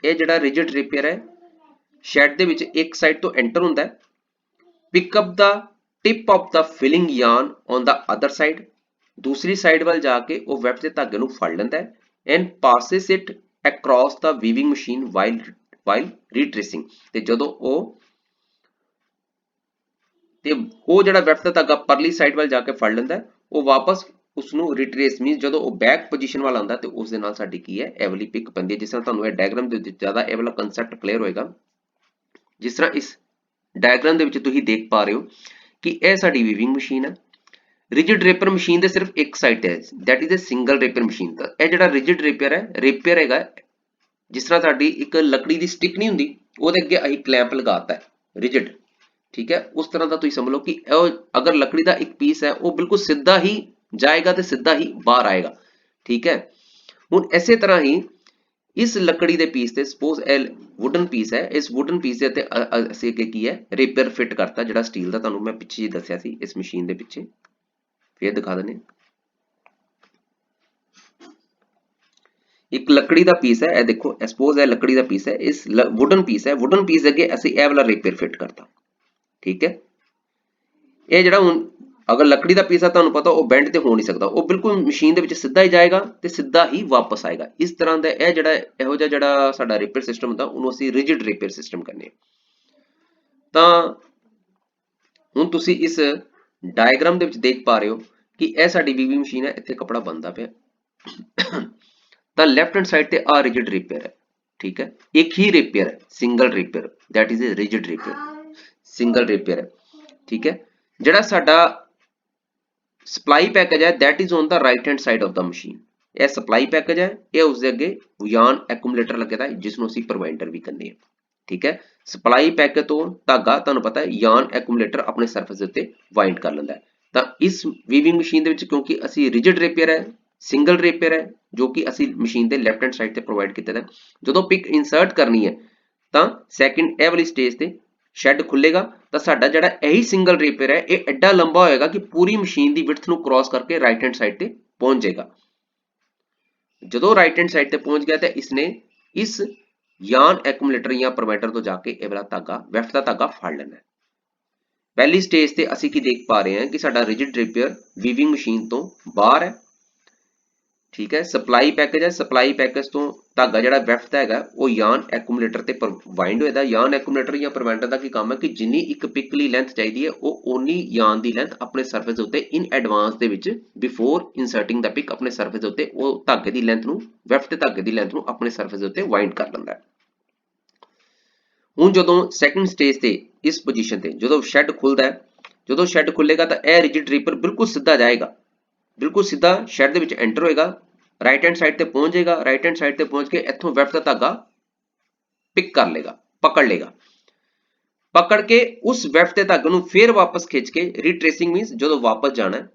ਇਹ ਜਿਹੜਾ rigid rapier ਹੈ shed ਦੇ ਵਿੱਚ ਇੱਕ ਸਾਈਡ ਤੋਂ enter ਹੁੰਦਾ ਹੈ। pick up the tip of the filling yarn on the other side। ਦੂਸਰੀ ਸਾਈਡ ਵੱਲ ਜਾ ਕੇ ਉਹ ਵੈਫਟ ਦੇ ਧਾਗੇ ਨੂੰ ਫੜ ਲੈਂਦਾ ਹੈ and passes it across the weaving machine while retracing। ਤੇ ਜਦੋਂ ਉਹ ਜਿਹੜਾ ਵੈਫਟ ਦਾ ਧਾਗਾ ਪਰਲੀ ਸਾਈਡ ਵੱਲ ਜਾ ਕੇ ਫੜ ਲੈਂਦਾ ਹੈ, ਉਹ ਵਾਪਸ ਉਸ ਨੂੰ ਰਿਟਰੇਸ ਮੀਨਸ ਜਦੋਂ ਉਹ ਬੈਕ ਪੋਜੀਸ਼ਨ ਵੱਲ ਆਉਂਦਾ ਤੇ ਉਸ ਦੇ ਨਾਲ ਸਾਡੀ ਕੀ ਹੈ ਇਹ ਵਾਲੀ ਪਿਕ ਪੈਂਦੀ ਹੈ। ਜਿਸ ਤਰ੍ਹਾਂ ਤੁਹਾਨੂੰ ਇਹ ਡਾਇਗਰਾਮ ਦੇ ਵਿੱਚ ਜ਼ਿਆਦਾ ਇਹ ਵਾਲਾ ਕਨਸੈਪਟ ਕਲੀਅਰ ਹੋਏਗਾ। ਜਿਸ ਤਰ੍ਹਾਂ ਇਸ ਡਾਇਗਰਾਮ ਦੇ ਵਿੱਚ ਤੁਸੀਂ ਦੇਖ ਪਾ ਰਹੇ ਹੋ ਕਿ ਇਹ ਸਾਡੀ ਵੀਵਿੰਗ ਮਸ਼ੀਨ ਹੈ। ਰਿਜਿਡ ਰੇਪਰ ਮਸ਼ੀਨ ਦੇ ਸਿਰਫ ਇੱਕ ਸਾਈਡ ਤੇ ਹੈ, that is a single rapier machine. ਤਾਂ ਇਹ ਜਿਹੜਾ ਰਿਜਿਡ ਰੇਪਰ ਹੈ, ਰੇਪਰ ਹੈਗਾ, ਜਿਸ ਤਰ੍ਹਾਂ ਸਾਡੀ ਇੱਕ ਲੱਕੜੀ ਦੀ ਸਟਿਕ ਨਹੀਂ ਹੁੰਦੀ, ਉਹਦੇ ਅੱਗੇ ਅਸੀਂ ਕਲੈਂਪ ਲਗਾਤਾ ਹੈ ਰਿਜਿਡ, ਠੀਕ ਹੈ, ਉਸ ਤਰ੍ਹਾਂ ਦਾ ਤੁਸੀਂ ਸਮਝ ਲਓ ਕਿ ਉਹ ਅਗਰ ਲੱਕੜੀ ਦਾ ਇੱਕ ਪੀਸ ਹੈ ਉਹ ਬਿਲਕੁਲ ਸਿੱਧਾ ਹੀ ਜਾਏਗਾ ਤੇ ਸਿੱਧਾ ਹੀ ਬਾਹਰ ਆਏਗਾ, ਠੀਕ ਹੈ। ਹੁਣ ਇਸੇ ਤਰ੍ਹਾਂ ਹੀ ਇਸ ਲੱਕੜੀ ਦੇ ਪੀਸ ਤੇ ਸਪੋਜ਼ ਇਹ ਵੁਡਨ ਪੀਸ ਹੈ, ਇਸ ਵੁਡਨ ਪੀਸ ਦੇ ਉੱਤੇ ਅਸੀਂ ਅੱਗੇ ਕੀ ਹੈ ਰੇਪਰ ਫਿੱਟ ਕਰਤਾ, ਜਿਹੜਾ ਸਟੀਲ ਦਾ ਤੁਹਾਨੂੰ ਮੈਂ ਪਿੱਛੇ ਹੀ ਦੱਸਿਆ ਸੀ ਇਸ ਮਸ਼ੀਨ ਦੇ ਪਿੱਛੇ, ਫੇਰ ਦਿਖਾ ਦਿੰਦੇ। ਇੱਕ ਲੱਕੜੀ ਦਾ ਪੀਸ ਹੈ, ਇਹ ਦੇਖੋ ਸਪੋਜ਼ ਇਹ ਲੱਕੜੀ ਦਾ ਪੀਸ ਹੈ, ਇਸ ਵੁਡਨ ਪੀਸ ਹੈ, ਵੁਡਨ ਪੀਸ ਦੇ ਅੱਗੇ ਅਸੀਂ ਇਹ ਵਾਲਾ ਰੇਪਰ ਫਿੱਟ ਕਰਤਾ, ਠੀਕ ਹੈ। ਇਹ ਜਿਹੜਾ ਹੁਣ ਅਗਰ ਲੱਕੜੀ ਦਾ ਪੀਸ ਆ, ਤੁਹਾਨੂੰ ਪਤਾ ਉਹ ਬੈਂਡ ਤੇ ਹੋ ਨਹੀਂ ਸਕਦਾ, ਉਹ ਬਿਲਕੁਲ ਮਸ਼ੀਨ ਦੇ ਵਿੱਚ ਸਿੱਧਾ ਹੀ ਜਾਏਗਾ ਤੇ ਸਿੱਧਾ ਹੀ ਵਾਪਸ ਆਏਗਾ। ਇਸ ਤਰ੍ਹਾਂ ਦਾ ਇਹ ਜਿਹੜਾ ਇਹੋ ਜਿਹਾ ਜਿਹੜਾ ਸਾਡਾ ਰੇਪਰ ਸਿਸਟਮ ਹੁੰਦਾ, ਉਹਨੂੰ ਅਸੀਂ ਰਿਜਿਡ ਰੇਪਰ ਸਿਸਟਮ ਕਹਿੰਦੇ ਹਾਂ। ਤਾਂ ਹੁਣ ਤੁਸੀਂ ਇਸ ਡਾਇਗਰਾਮ ਦੇ ਵਿੱਚ ਦੇਖ ਪਾ ਰਹੇ ਹੋ ਕਿ ਇਹ ਸਾਡੀ ਵੀਵਿੰਗ ਮਸ਼ੀਨ ਹੈ, ਇੱਥੇ ਕੱਪੜਾ ਬਣਦਾ ਪਿਆ। ਤਾਂ ਲੈਫਟ ਹੈਂਡ ਸਾਈਡ ਤੇ ਆ ਰਿਜਿਡ ਰੇਪਰ ਹੈ, ਠੀਕ ਹੈ, ਇੱਕ ਹੀ ਰੇਪਰ ਹੈ, single rapier, that is a rigid rapier, single rapier ਹੈ, ਠੀਕ ਹੈ। ਜਿਹੜਾ ਸਾਡਾ ਸਪਲਾਈ ਪੈਕੇਜ ਹੈ, that is on the right hand side of the machine. ਇਹ ਸਪਲਾਈ ਪੈਕੇਜ ਹੈ, ਇਹ ਉਸਦੇ ਅੱਗੇ ਯਾਨ ਐਕੂਮੂਲੇਟਰ ਲੱਗਦਾ ਹੈ, ਜਿਸ ਨੂੰ ਅਸੀਂ ਪ੍ਰੋਵਾਈਡਰ ਵੀ ਕਹਿੰਦੇ ਹਾਂ, ਠੀਕ ਹੈ। ਸਪਲਾਈ ਪੈਕੇਜ ਤੋਂ ਧਾਗਾ ਤੁਹਾਨੂੰ ਪਤਾ ਹੈ ਯਾਨ ਐਕੂਮੂਲੇਟਰ ਆਪਣੇ ਸਰਫੇਸ ਦੇ ਉੱਤੇ ਵਾਈਂਡ ਕਰ ਲੈਂਦਾ ਹੈ। ਤਾਂ ਇਸ ਵੀਵਿੰਗ ਮਸ਼ੀਨ ਦੇ ਵਿੱਚ ਕਿਉਂਕਿ ਅਸੀਂ ਰਿਜਿਡ ਰੇਪਰ ਹੈ, ਸਿੰਗਲ ਰੇਪਰ ਹੈ, ਜੋ ਕਿ ਅਸੀਂ ਮਸ਼ੀਨ ਦੇ ਲੈਫਟ ਹੈਂਡ ਸਾਈਡ ਤੇ ਪ੍ਰੋਵਾਈਡ ਕੀਤਾ ਹੈ, ਜਦੋਂ ਪਿਕ ਇਨਸਰਟ ਕਰਨੀ ਹੈ ਤਾਂ ਸੈਕਿੰਡ ਇਹ ਵਾਲੀ ਸਟੇਜ ਤੇ ਸ਼ੈਡ ਖੁੱਲੇਗਾ, ਤਾਂ ਸਾਡਾ ਜਿਹੜਾ ਇਹੀ ਸਿੰਗਲ ਰੇਪਰ ਹੈ ਇਹ ਐਡਾ ਲੰਬਾ ਹੋਏਗਾ ਕਿ ਪੂਰੀ ਮਸ਼ੀਨ ਦੀ ਵਿਡਥ ਨੂੰ ਕ੍ਰਾਸ ਕਰਕੇ ਰਾਈਟ ਹੈਂਡ ਸਾਈਡ ਤੇ ਪਹੁੰਚ ਜਾਏਗਾ। ਜਦੋਂ ਰਾਈਟ ਹੈਂਡ ਸਾਈਡ ਤੇ ਪਹੁੰਚ ਗਿਆ ਤਾਂ ਇਸਨੇ ਇਸ ਯਾਨ ਐਕੂਮੂਲੇਟਰ ਜਾਂ ਪ੍ਰੋਵਾਈਡਰ ਤੋਂ ਜਾ ਕੇ ਇਹ ਵਾਲਾ ਧਾਗਾ, ਵੈਫਟ ਦਾ ਧਾਗਾ ਫੜ ਲੈਣਾ ਹੈ। ਪਹਿਲੀ ਸਟੇਜ ਤੇ ਅਸੀਂ ਕੀ ਦੇਖ ਪਾ ਰਹੇ ਹਾਂ ਕਿ ਸਾਡਾ ਰਿਜਿਡ ਰੇਪਰ ਵੀਵਿੰਗ ਮਸ਼ੀਨ ਤੋਂ ਬਾਹਰ ਹੈ, ਠੀਕ ਹੈ। ਸਪਲਾਈ ਪੈਕੇਜ ਹੈ, ਸਪਲਾਈ ਪੈਕੇਜ ਤੋਂ ਧਾਗਾ ਜਿਹੜਾ ਵੈਫਟ ਦਾ ਹੈਗਾ ਉਹ ਯਾਨ ਐਕੂਮੂਲੇਟਰ ਤੇ ਵਾਈਂਡ ਹੋਏਦਾ। ਯਾਨ ਐਕੂਮੂਲੇਟਰ ਜਾਂ ਪ੍ਰੋਵਾਈਡਰ ਦਾ ਕੀ ਕੰਮ ਹੈ ਕਿ ਜਿੰਨੀ ਇੱਕ ਪਿਕ ਲਈ ਲੈਂਥ ਚਾਹੀਦੀ ਹੈ ਉਹ ਓਨੀ ਯਾਨ ਦੀ ਲੈਂਥ ਆਪਣੇ ਸਰਫੇਸ ਦੇ ਉੱਤੇ ਇਨ ਐਡਵਾਂਸ ਦੇ ਵਿੱਚ ਬਿਫੋਰ ਇਨਸਰਟਿੰਗ ਦਾ ਪਿਕ ਆਪਣੇ ਸਰਫੇਸ ਦੇ ਉੱਤੇ ਉਹ ਧਾਗੇ ਦੀ ਲੈਂਥ ਨੂੰ, ਵੈਫਟ ਧਾਗੇ ਦੀ ਲੈਂਥ ਨੂੰ ਆਪਣੇ ਸਰਫੇਸ ਦੇ ਉੱਤੇ ਵਾਈਂਡ ਕਰ ਲੈਂਦਾ ਹੈ। ਹੁਣ ਜਦੋਂ ਸੈਕਿੰਡ ਸਟੇਜ ਤੇ ਇਸ ਪੋਜੀਸ਼ਨ ਤੇ ਜਦੋਂ ਸ਼ੈਡ ਖੁੱਲਦਾ ਹੈ, ਜਦੋਂ ਸ਼ੈਡ ਖੁੱਲੇਗਾ ਤਾਂ ਇਹ ਰਿਜਿਡ ਰੇਪਰ ਬਿਲਕੁਲ ਸਿੱਧਾ ਜਾਏਗਾ, ਬਿਲਕੁਲ ਸਿੱਧਾ ਸ਼ੈਡ ਦੇ ਵਿੱਚ ਐਂਟਰ ਹੋਏਗਾ, ਰਾਈਟ ਹੈਂਡ ਸਾਈਡ ਤੇ ਪਹੁੰਚ ਜਾਏਗਾ, ਰਾਈਟ ਹੈਂਡ ਸਾਈਡ ਤੇ ਪਹੁੰਚ ਕੇ ਇੱਥੋਂ ਵੈਫਟ ਦਾ ਧਾਗਾ ਪਿਕ ਕਰ ਲੇਗਾ, ਪਕੜ ਲੇਗਾ, ਪਕੜ ਕੇ ਉਸ ਵੈਫਟ ਦੇ ਧਾਗੇ ਨੂੰ ਫਿਰ ਵਾਪਸ ਖਿੱਚ ਕੇ ਰੀਟ੍ਰੇਸਿੰਗ ਮੀਨਸ ਜਦੋਂ ਵਾਪਸ ਜਾਣਾ,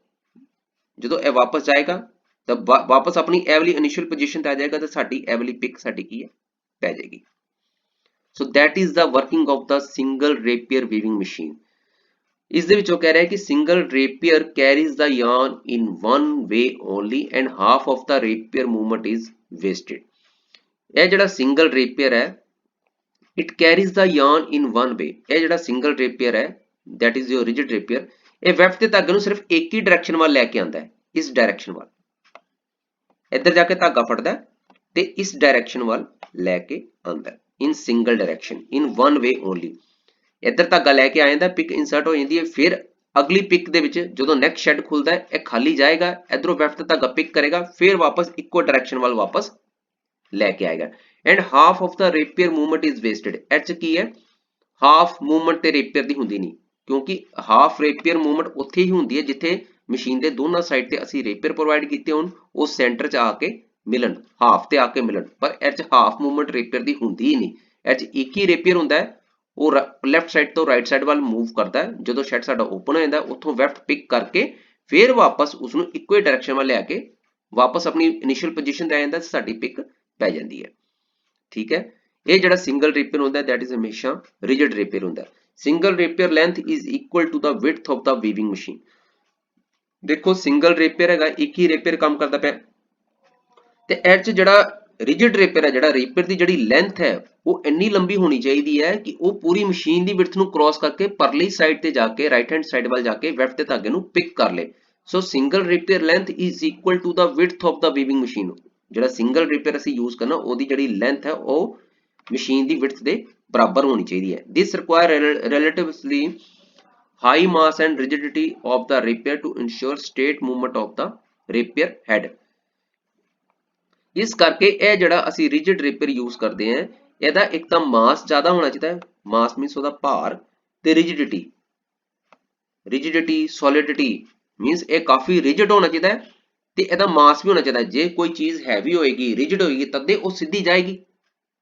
ਜਦੋਂ ਇਹ ਵਾਪਸ ਜਾਏਗਾ ਤਾਂ ਵਾਪਸ ਆਪਣੀ ਇਹ ਵਾਲੀ ਇਨੀਸ਼ੀਅਲ ਪੋਜੀਸ਼ਨ ਤੇ ਆ ਜਾਏਗਾ ਤੇ ਸਾਡੀ ਇਹ ਵਾਲੀ ਪਿਕ ਸਾਡੀ ਕੀ ਹੈ ਪੈ ਜਾਏਗੀ। So that is the working of the single rapier weaving machine. ਇਸ ਦੇ ਵਿੱਚ ਉਹ ਕਹਿ ਰਿਹਾ ਹੈ ਕਿ single rapier carries the yarn in one way only and half of the rapier movement is wasted। ਇਹ ਜਿਹੜਾ ਸਿੰਗਲ ਰੇਪੀਅਰ ਹੈ it carries the yarn in one way। ਇਹ ਜਿਹੜਾ ਸਿੰਗਲ ਰੇਪੀਅਰ ਹੈ that is your rigid rapier, ਇਹ weft ਦੇ ਧਾਗੇ ਨੂੰ ਸਿਰਫ ਇੱਕ ਹੀ ਡਾਇਰੈਕਸ਼ਨ ਵੱਲ ਲੈ ਕੇ ਆਉਂਦਾ ਹੈ, ਇਸ ਡਾਇਰੈਕਸ਼ਨ ਵੱਲ, ਇੱਧਰ ਜਾ ਕੇ ਧਾਗਾ ਫੜਦਾ ਤੇ ਇਸ ਡਾਇਰੈਕਸ਼ਨ ਵੱਲ ਲੈ ਕੇ ਆਉਂਦਾ ਹੈ in single direction in one way only। ਇੱਧਰ ਧਾਗਾ ਲੈ ਕੇ ਆ ਜਾਂਦਾ, ਪਿਕ ਇਨਸਰਟ ਹੋ ਜਾਂਦੀ ਹੈ, ਫਿਰ ਅਗਲੀ ਪਿਕ ਦੇ ਵਿੱਚ ਜਦੋਂ ਨੈਕਸਟ ਸ਼ੈਡ ਖੁੱਲਦਾ ਹੈ ਇਹ ਖਾਲੀ ਜਾਏਗਾ, ਇਧਰੋਂ ਵੈਫਟ ਦਾ ਧਾਗਾ ਪਿਕ ਕਰੇਗਾ, ਫਿਰ ਵਾਪਸ ਇੱਕੋ ਡਾਇਰੈਕਸ਼ਨ ਵੱਲ ਵਾਪਸ ਲੈ ਕੇ ਆਏਗਾ। And half of the rapier movement is wasted. ਇਹ 'ਚ ਕੀ ਹੈ, ਹਾਫ ਮੂਵਮੈਂਟ ਤੇ ਰੇਪੀਅਰ ਦੀ ਹੁੰਦੀ ਨਹੀਂ, ਕਿਉਂਕਿ ਹਾਫ ਰੇਪੀਅਰ ਮੂਵਮੈਂਟ ਉੱਥੇ ਹੀ ਹੁੰਦੀ ਹੈ ਜਿੱਥੇ ਮਸ਼ੀਨ ਦੇ ਦੋਨਾਂ ਸਾਈਡ ਤੇ ਅਸੀਂ ਰੇਪੀਅਰ ਪ੍ਰੋਵਾਈਡ ਕੀਤੇ ਹੋਣ, ਉਹ ਸੈਂਟਰ 'ਚ ਆ ਕੇ ਮਿਲਣ, ਹਾਫ ਤੇ ਆ ਕੇ ਮਿਲਣ, ਪਰ ਇਹ 'ਚ ਹਾਫ ਮੂਵਮੈਂਟ ਰੇਪੀਅਰ ਦੀ ਹੁੰਦੀ ਹੀ ਨਹੀਂ। ਇਹ 'ਚ ਇੱਕ ਹੀ ਰੇਪੀਅਰ ਹੁੰਦਾ ਹੈ, ਉਹ ਲੈਫਟ ਸਾਈਡ ਤੋਂ ਰਾਈਟ ਸਾਈਡ ਵੱਲ ਮੂਵ ਕਰਦਾ ਹੈ। ਜਦੋਂ ਸ਼ੈਡ ਸਾਡਾ ਓਪਨ ਹੋ ਜਾਂਦਾ ਉੱਥੋਂ ਵੈਫਟ ਪਿਕ ਕਰਕੇ ਫਿਰ ਵਾਪਸ ਉਸ ਨੂੰ ਇੱਕੋ ਹੀ ਡਾਇਰੈਕਸ਼ਨ ਵੱਲ ਲਿਆ ਕੇ ਵਾਪਸ ਆਪਣੀ ਇਨੀਸ਼ੀਅਲ ਪੋਜੀਸ਼ਨ ਤੇ ਆ ਜਾਂਦਾ, ਸਾਡੀ ਪਿਕ ਪੈ ਜਾਂਦੀ ਹੈ, ਠੀਕ ਹੈ। ਇਹ ਜਿਹੜਾ ਸਿੰਗਲ ਰੇਪੀਅਰ ਹੁੰਦਾ ਦੈਟ ਇਜ਼ ਹਮੇਸ਼ਾ ਰਿਜਿਡ ਰੇਪੀਅਰ ਹੁੰਦਾ। Single rapier length is equal to the width of the weaving machine. ਦੇਖੋ ਸਿੰਗਲ ਰੇਪੀਅਰ ਹੈਗਾ, ਇੱਕ ਹੀ ਰੇਪੀਅਰ ਕੰਮ ਕਰਦਾ ਪਿਆ, ਤੇ ਇਹ 'ਚ ਜਿਹੜਾ ਰਿਜਿਡ ਰੇਪੀਅਰ ਹੈ, ਜਿਹੜਾ ਰੇਪੀਅਰ ਦੀ ਜਿਹੜੀ ਲੈਂਥ ਹੈ ਉਹ ਇੰਨੀ ਲੰਬੀ ਹੋਣੀ ਚਾਹੀਦੀ ਹੈ ਕਿ ਉਹ ਪੂਰੀ ਮਸ਼ੀਨ ਦੀ ਵਿਡਥ ਨੂੰ ਕ੍ਰਾਸ ਕਰਕੇ ਪਰਲੀ ਸਾਈਡ ਤੇ ਜਾ ਕੇ ਰਾਈਟ ਹੈਂਡ ਸਾਈਡ ਵੱਲ ਜਾ ਕੇ ਵੈਫਟ ਦੇ ਧਾਗੇ ਨੂੰ ਪਿਕ ਕਰ ਲੇ। So single rapier length is equal to the width of the weaving machine. ਜਿਹੜਾ ਸਿੰਗਲ ਰੇਪੀਅਰ ਅਸੀਂ ਯੂਜ਼ ਕਰਨਾ ਉਹਦੀ ਜਿਹੜੀ ਲੈਂਥ ਹੈ ਉਹ ਮਸ਼ੀਨ ਦੀ ਵਿਡਥ ਦੇ ਬਰਾਬਰ ਹੋਣੀ ਚਾਹੀਦੀ ਹੈ। This require relatively high mass and rigidity of the rapier to ensure state movement of the rapier head. ਇਸ ਕਰਕੇ ਇਹ ਜਿਹੜਾ ਅਸੀਂ ਰਿਜਿਡ ਰੇਪੀਅਰ ਯੂਜ਼ ਕਰਦੇ ਹਾਂ ਇਹਦਾ ਇੱਕ ਤਾਂ ਮਾਸ ਜ਼ਿਆਦਾ ਹੋਣਾ ਚਾਹੀਦਾ ਹੈ, ਮਾਸ ਮੀਨਸ ਉਹਦਾ ਭਾਰ, ਤੇ ਰਿਜਿਡਿਟੀ, ਸੋਲਿਡਿਟੀ मीनस ये काफ़ी रिजिड होना चाहिए ते इहदा मास भी होना चाहिए। जे कोई चीज़ हैवी होएगी रिजिड होएगी तदे वो सीधी जाएगी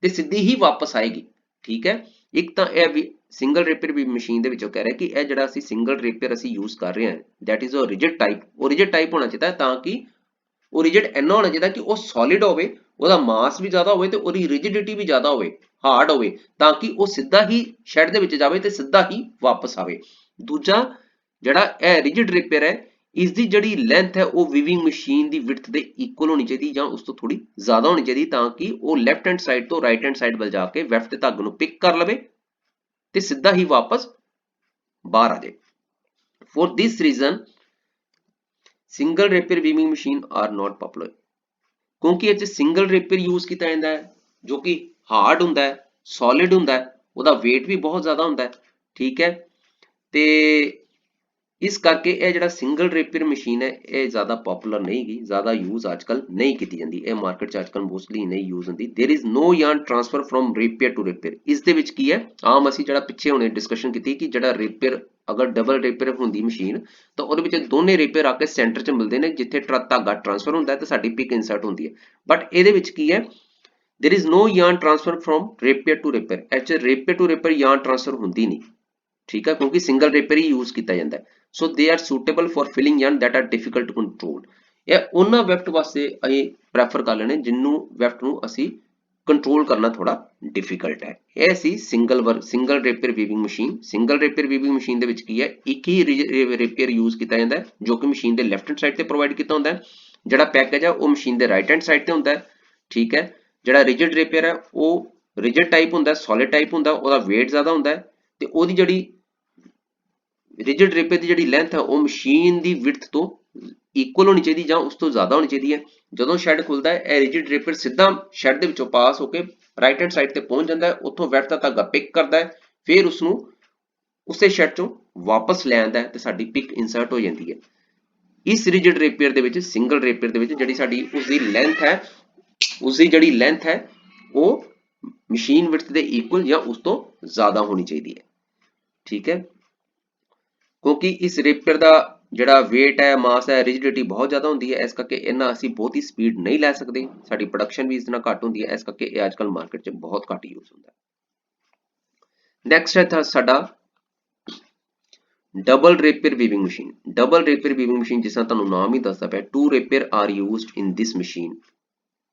ते सीधी ही वापस आएगी। ठीक है, एक ਤਾਂ ਇਹ ਵੀ ਸਿੰਗਲ ਰੇਪੀਅਰ ਵੀ ਮਸ਼ੀਨ ਦੇ ਵਿੱਚੋਂ ਕਹਿ ਰਿਹਾ ਕਿ ਇਹ ਜਿਹੜਾ ਅਸੀਂ ਸਿੰਗਲ ਰੇਪੀਅਰ ਅਸੀਂ ਯੂਜ਼ ਕਰ ਰਹੇ ਹਾਂ that is a rigid type. ਉਹ ਰਿਜਿਡ ਟਾਈਪ ਹੋਣਾ ਚਾਹੀਦਾ ਤਾਂ ਕਿ ਉਹ ਰਿਜਿਡ ਇੰਨਾ ਹੋਣਾ ਚਾਹੀਦਾ ਕਿ ਉਹ ਸੋਲਿਡ ਹੋਵੇ, ਉਹਦਾ ਮਾਸ ਵੀ ਜ਼ਿਆਦਾ ਹੋਵੇ ਤੇ ਉਹਦੀ ਰਿਜਿਡਿਟੀ ਵੀ ਜ਼ਿਆਦਾ ਹੋਵੇ, ਹਾਰਡ ਹੋਵੇ, ਤਾਂ ਕਿ ਉਹ ਸਿੱਧਾ ਹੀ ਸ਼ੈਡ ਦੇ ਵਿੱਚ ਜਾਵੇ ਤੇ ਸਿੱਧਾ ਹੀ ਵਾਪਸ ਆਵੇ। ਦੂਜਾ ਜਿਹੜਾ ਇਹ ਰਿਜਿਡ ਰੇਪੀਅਰ ਹੈ ਇਸ ਦੀ ਜਿਹੜੀ ਲੈਂਥ ਹੈ ਉਹ ਵੀਵਿੰਗ ਮਸ਼ੀਨ ਦੀ ਵਿਡਥ ਦੇ ਇਕੁਅਲ ਹੋਣੀ ਚਾਹੀਦੀ ਜਾਂ ਉਸ ਤੋਂ ਥੋੜੀ ਜ਼ਿਆਦਾ ਹੋਣੀ ਚਾਹੀਦੀ ਤਾਂ ਕਿ ਉਹ ਲੈਫਟ ਹੈਂਡ ਸਾਈਡ ਤੋਂ ਰਾਈਟ ਹੈਂਡ ਸਾਈਡ ਵੱਲ ਜਾ ਕੇ ਵੈਫਟ ਦੇ ਧਾਗੇ ਨੂੰ ਪਿਕ ਕਰ ਲਵੇ ਤੇ ਸਿੱਧਾ ਹੀ ਵਾਪਸ ਬਾਹਰ ਆ ਜਾਏ। For this reason single rapier weaving machine are not popular ਕਿਉਂਕਿ ਇਹ 'ਚ ਸਿੰਗਲ ਰੇਪੀਅਰ ਯੂਜ਼ ਕੀਤਾ ਜਾਂਦਾ ਹੈ ਜੋ ਕਿ ਹਾਰਡ ਹੁੰਦਾ ਹੈ, ਸੋਲਿਡ ਹੁੰਦਾ ਹੈ, ਉਹਦਾ weight ਵੀ ਬਹੁਤ ਜ਼ਿਆਦਾ ਹੁੰਦਾ ਹੈ। ਠੀਕ ਹੈ, ਤੇ ਇਸ ਕਰਕੇ ਇਹ ਜਿਹੜਾ ਸਿੰਗਲ ਰੇਪੀਅਰ ਮਸ਼ੀਨ ਹੈ ਇਹ ਜ਼ਿਆਦਾ ਪਪੂਲਰ ਨਹੀਂ ਗਈ, ਜ਼ਿਆਦਾ ਯੂਜ਼ ਅੱਜਕੱਲ ਨਹੀਂ ਕੀਤੀ ਜਾਂਦੀ, ਇਹ ਮਾਰਕੀਟ 'ਚ ਅੱਜਕੱਲ ਮੋਸਟਲੀ ਨਹੀਂ ਯੂਜ਼ ਹੁੰਦੀ। There is no yarn transfer from rapier to rapier। ਇਸ ਦੇ ਵਿੱਚ ਕੀ ਹੈ, ਆਮ ਅਸੀਂ ਜਿਹੜਾ ਪਿੱਛੇ ਹੁਣੇ ਡਿਸਕਸ਼ਨ ਕੀਤੀ ਕਿ ਜਿਹੜਾ ਰੇਪੀਅਰ ਅਗਰ ਡਬਲ ਰੇਪੀਅਰ ਹੁੰਦੀ ਮਸ਼ੀਨ ਤਾਂ ਉਹਦੇ ਵਿੱਚ ਦੋਨੇ ਰੇਪੀਅਰ ਆ ਕੇ ਸੈਂਟਰ 'ਚ ਮਿਲਦੇ ਨੇ ਜਿੱਥੇ ਧਾਗਾ ਟ੍ਰਾਂਸਫਰ ਹੁੰਦਾ ਤੇ ਸਾਡੀ ਪਿਕ ਇਨਸਰਟ ਹੁੰਦੀ ਹੈ। ਬਟ ਇਹਦੇ ਵਿੱਚ ਕੀ ਹੈ, there is no yarn transfer from rapier to rapier। ਇਹ 'ਚ rapier to rapier yarn transfer ਹੁੰਦੀ ਨਹੀਂ। ਠੀਕ ਹੈ, ਕਿਉਂਕਿ ਸਿੰਗਲ ਰੇਪੀਅਰ ਹੀ ਯੂਜ਼ ਕੀਤਾ ਜਾਂਦਾ ਹੈ। So they are suitable for filling yarn that are difficult to control। ਇਹ ਉਹਨਾਂ ਵੈਫਟ ਵਾਸਤੇ ਅਸੀਂ ਪ੍ਰੈਫਰ ਕਰ ਲੈਣੇ ਜਿਹਨੂੰ ਵੈਫਟ ਨੂੰ ਅਸੀਂ ਕੰਟਰੋਲ ਕਰਨਾ ਥੋੜਾ ਡਿਫਿਕਲਟ ਹੈ। ਇਹ ਸੀ single rapier weaving machine. Single rapier weaving machine ਦੇ ਵਿੱਚ ਕੀ ਹੈ, ਇੱਕ ਹੀ ਰੇਪੀਅਰ ਯੂਜ਼ ਕੀਤਾ ਜਾਂਦਾ ਹੈ ਜੋ ਕਿ ਮਸ਼ੀਨ ਦੇ ਲੈਫਟ ਹੈਂਡ ਸਾਈਡ ਤੇ ਪ੍ਰੋਵਾਈਡ ਕੀਤਾ ਹੁੰਦਾ ਹੈ। ਜਿਹੜਾ ਪੈਕੇਜ ਹੈ ਉਹ ਮਸ਼ੀਨ ਦੇ ਰਾਈਟ ਹੈਂਡ ਸਾਈਡ ਤੇ ਹੁੰਦਾ ਹੈ। ਠੀਕ ਹੈ, ਜਿਹੜਾ ਰਿਜਿਡ ਰੇਪੀਅਰ ਹੈ ਉਹ ਰਿਜਿਡ ਟਾਈਪ ਹੁੰਦਾ, ਸੋਲਿਡ ਟਾਈਪ ਹੁੰਦਾ, ਉਹਦਾ weight ਜ਼ਿਆਦਾ ਹੁੰਦਾ ਹੈ ਤੇ ਉਹਦੀ ਜਿਹੜੀ ਰਿਜਿਡ ਰੇਪੀਅਰ ਦੀ ਜਿਹੜੀ ਲੈਂਥ ਹੈ ਉਹ ਮਸ਼ੀਨ ਦੀ ਵਿਡਥ ਤੋਂ ਇਕੁਅਲ ਹੋਣੀ ਚਾਹੀਦੀ ਜਾਂ ਉਸ ਤੋਂ ਜ਼ਿਆਦਾ ਹੋਣੀ ਚਾਹੀਦੀ ਹੈ। ਜਦੋਂ ਸ਼ੈਡ ਖੁੱਲਦਾ ਹੈ ਇਹ ਰਿਜਿਡ ਰੇਪੀਅਰ ਸਿੱਧਾ ਸ਼ੈਡ ਦੇ ਵਿੱਚੋਂ ਪਾਸ ਹੋ ਕੇ ਰਾਈਟ ਹੈਂਡ ਸਾਈਡ ਤੇ ਪਹੁੰਚ ਜਾਂਦਾ ਹੈ, ਉੱਥੋਂ ਵੈਫਟ ਦਾ ਧਾਗਾ ਪਿਕ ਕਰਦਾ ਹੈ, ਫਿਰ ਉਸ ਨੂੰ ਉਸੇ ਸ਼ੈਡ ਚੋਂ ਵਾਪਸ ਲੈ ਆਉਂਦਾ ਹੈ ਤੇ ਸਾਡੀ ਪਿਕ ਇਨਸਰਟ ਹੋ ਜਾਂਦੀ ਹੈ। ਇਸ ਰਿਜਿਡ ਰੇਪੀਅਰ ਦੇ ਵਿੱਚ, ਸਿੰਗਲ ਰੇਪੀਅਰ ਦੇ ਵਿੱਚ ਜਿਹੜੀ ਸਾਡੀ ਉਸਦੀ ਲੈਂਥ ਹੈ ਉਹ ਮਸ਼ੀਨ ਵਿਡਥ ਦੇ ਇਕੁਅਲ ਜਾਂ ਉਸ ਤੋਂ ਜ਼ਿਆਦਾ ਹੋਣੀ ਚਾਹੀਦੀ ਹੈ। ਠੀਕ ਹੈ, ਕਿਉਂਕਿ ਇਸ ਰੇਪੀਅਰ ਦਾ ਜਿਹੜਾ weight ਹੈ, ਮਾਸ ਹੈ, ਰਿਜਿਡਿਟੀ ਬਹੁਤ ਜ਼ਿਆਦਾ ਹੁੰਦੀ ਹੈ, ਇਸ ਕਰਕੇ ਇਹਨਾਂ ਅਸੀਂ ਬਹੁਤੀ ਸਪੀਡ ਨਹੀਂ ਲੈ ਸਕਦੇ, ਸਾਡੀ ਪ੍ਰੋਡਕਸ਼ਨ ਵੀ ਇਸ ਨਾਲ ਘੱਟ ਹੁੰਦੀ ਹੈ, ਇਸ ਕਰਕੇ ਇਹ ਅੱਜਕੱਲ ਮਾਰਕੀਟ 'ਚ ਬਹੁਤ ਘੱਟ ਯੂਜ਼ ਹੁੰਦਾ ਹੈ। ਨੈਕਸਟ ਹੈ ਸਾਡਾ double rapier weaving machine. Double rapier weaving machine ਜਿਸ ਤਰ੍ਹਾਂ ਤੁਹਾਨੂੰ ਨਾਮ ਹੀ ਦੱਸਦਾ ਪਿਆ, 2 rapier are used in this machine.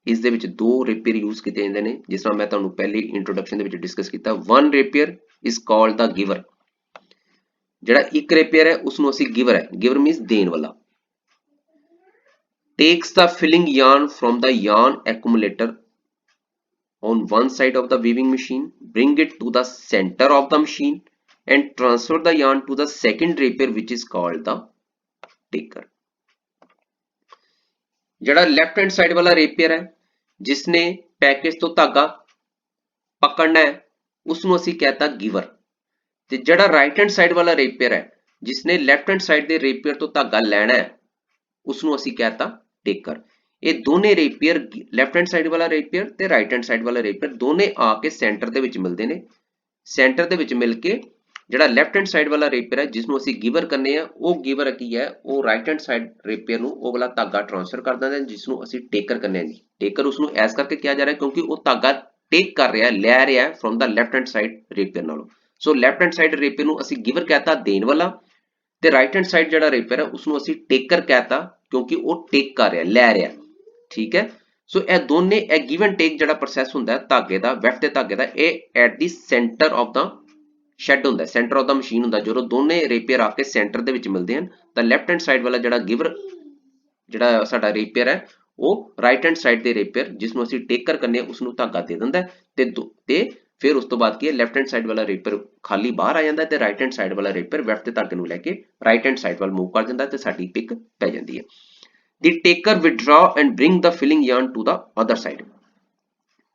ਇਸ ਦੇ ਵਿੱਚ 2 ਰੇਪੀਅਰ ਯੂਜ਼ ਕੀਤੇ ਜਾਂਦੇ ਨੇ ਜਿਸ ਤਰ੍ਹਾਂ ਮੈਂ ਤੁਹਾਨੂੰ ਪਹਿਲੀ ਇੰਟਰੋਡਕਸ਼ਨ ਦੇ ਵਿੱਚ ਡਿਸਕਸ ਕੀਤਾ। 1 ਰੇਪੀਅਰ ਇਜ਼ ਕਾਲਡ ਦਾ ਗਿਵਰ। ਜਿਹੜਾ ਇੱਕ ਰੇਪੀਅਰ ਹੈ ਉਸ ਨੂੰ ਅਸੀਂ ਗਿਵਰ ਹੈ, ਗਿਵਰ ਮੀਨਸ ਦੇਣ ਵਾਲਾ। Takes the filling yarn from the yarn accumulator on one side of the weaving machine, bring it to the center of the machine and transfer the yarn to the second rapier which is called the taker। ਜਿਹੜਾ left hand side ਵਾਲਾ ਰੇਪੀਅਰ ਹੈ ਜਿਸਨੇ package ਤੋਂ ਧਾਗਾ ਪਕੜਨਾ ਹੈ ਉਸ ਨੂੰ ਅਸੀਂ ਕਹਤਾ ਗਿਵਰ, ਤੇ ਜਿਹੜਾ ਰਾਈਟ ਹੈਂਡ ਸਾਈਡ ਵਾਲਾ ਰੇਪੀਅਰ ਹੈ ਜਿਸਨੇ ਲੈਫਟ ਹੈਂਡ ਸਾਈਡ ਦੇ ਰੇਪੀਅਰ ਤੋਂ ਧਾਗਾ ਲੈਣਾ ਹੈ ਉਸ ਨੂੰ ਅਸੀਂ ਕਹਤਾ ਟੇਕਰ। ਇਹ ਦੋਨੇ ਰੇਪੀਅਰ, ਲੈਫਟ ਹੈਂਡ ਸਾਈਡ ਵਾਲਾ ਰੇਪੀਅਰ ਤੇ ਰਾਈਟ ਹੈਂਡ ਸਾਈਡ ਵਾਲਾ ਰੇਪੀਅਰ ਦੋਨੇ ਆ ਕੇ ਸੈਂਟਰ ਦੇ ਵਿੱਚ ਮਿਲਦੇ ਨੇ। ਸੈਂਟਰ ਦੇ ਵਿੱਚ ਮਿਲ ਕੇ ਜਿਹੜਾ ਲੈਫਟ ਹੈਂਡ ਸਾਈਡ ਵਾਲਾ ਰੇਪੀਅਰ ਹੈ ਜਿਸ ਨੂੰ ਅਸੀਂ ਗਿਵਰ ਕਰਨੇ ਆ, ਉਹ ਗਿਵਰ ਕੀ ਹੈ, ਉਹ ਰਾਈਟ ਹੈਂਡ ਸਾਈਡ ਰੇਪੀਅਰ ਨੂੰ ਉਹ ਵਾਲਾ ਧਾਗਾ ਟ੍ਰਾਂਸਫਰ ਕਰ ਦਿੰਦਾ ਜਿਸ ਨੂੰ ਅਸੀਂ ਟੇਕਰ ਕਰਨੇ ਆ ਜੀ। ਟੇਕਰ ਉਸ ਨੂੰ ਐਸ ਕਰਕੇ ਕਿਹਾ ਜਾ ਰਿਹਾ ਕਿਉਂਕਿ ਉਹ ਧਾਗਾ ਟੇਕ ਕਰ ਰਿਹਾ, ਲੈ ਰਿਹਾ from the left hand side rapier ਨਾਲੋਂ। ਸੋ ਲੈਫਟ ਹੈਂਡ ਸਾਈਡ ਰੇਪੀਅਰ ਨੂੰ ਅਸੀਂ ਗਿਵਰ ਕਹਤਾ, ਦੇਣ ਵਾਲਾ, ਤੇ ਰਾਈਟ ਹੈਂਡ ਸਾਈਡ ਜਿਹੜਾ ਰੇਪੀਅਰ ਹੈ ਉਸ ਨੂੰ ਅਸੀਂ ਟੇਕਰ ਕਹਤਾ ਕਿਉਂਕਿ ਉਹ ਟੇਕ ਕਰ ਰਿਹਾ, ਲੈ ਰਿਹਾ। ਠੀਕ ਹੈ, ਸੋ ਇਹ ਦੋਨੇ ਇਹ ਗਿਵ ਐਂਡ ਟੇਕ ਜਿਹੜਾ ਪ੍ਰੋਸੈਸ ਹੁੰਦਾ ਹੈ ਧਾਗੇ ਦਾ, ਵੈਫਟ ਦੇ ਧਾਗੇ ਦਾ, ਇਹ at the centre of the shed ਹੁੰਦਾ, ਸੈਂਟਰ ਆਫ ਦਾ ਮਸ਼ੀਨ ਹੁੰਦਾ। ਜਦੋਂ ਦੋਨੇ ਰੇਪੀਅਰ ਆ ਕੇ ਸੈਂਟਰ ਦੇ ਵਿੱਚ ਮਿਲਦੇ ਹਨ ਤਾਂ ਲੈਫਟ ਹੈਂਡ ਸਾਈਡ ਵਾਲਾ ਜਿਹੜਾ ਗਿਵਰ, ਜਿਹੜਾ ਸਾਡਾ ਰੇਪੀਅਰ ਹੈ ਉਹ ਰਾਈਟ ਹੈਂਡ ਸਾਈਡ ਦੇ ਰੇਪੀਅਰ ਜਿਸ ਨੂੰ ਅਸੀਂ ਟੇਕਰ ਕਰਨੇ ਆ ਉਸ ਨੂੰ ਧਾਗਾ ਦੇ ਦਿੰਦਾ ਤੇ ਫਿਰ ਉਸ ਤੋਂ ਬਾਅਦ ਕੀ ਹੈ, ਲੈਫਟ ਹੈਂਡ ਸਾਈਡ ਵਾਲਾ ਰੇਪੀਅਰ ਖਾਲੀ ਬਾਹਰ ਆ ਜਾਂਦਾ ਤੇ ਰਾਈਟ ਹੈਂਡ ਸਾਈਡ ਵਾਲਾ ਰੇਪੀਅਰ ਵੈਫਟ ਦੇ ਧਾਗੇ ਨੂੰ ਲੈ ਕੇ ਰਾਈਟ ਹੈਂਡ ਸਾਈਡ ਵੱਲ ਮੂਵ ਕਰ ਜਾਂਦਾ ਤੇ ਸਾਡੀ ਪਿਕ ਪੈ ਜਾਂਦੀ ਹੈ। The taker withdraw and bring the filling yarn to the other side।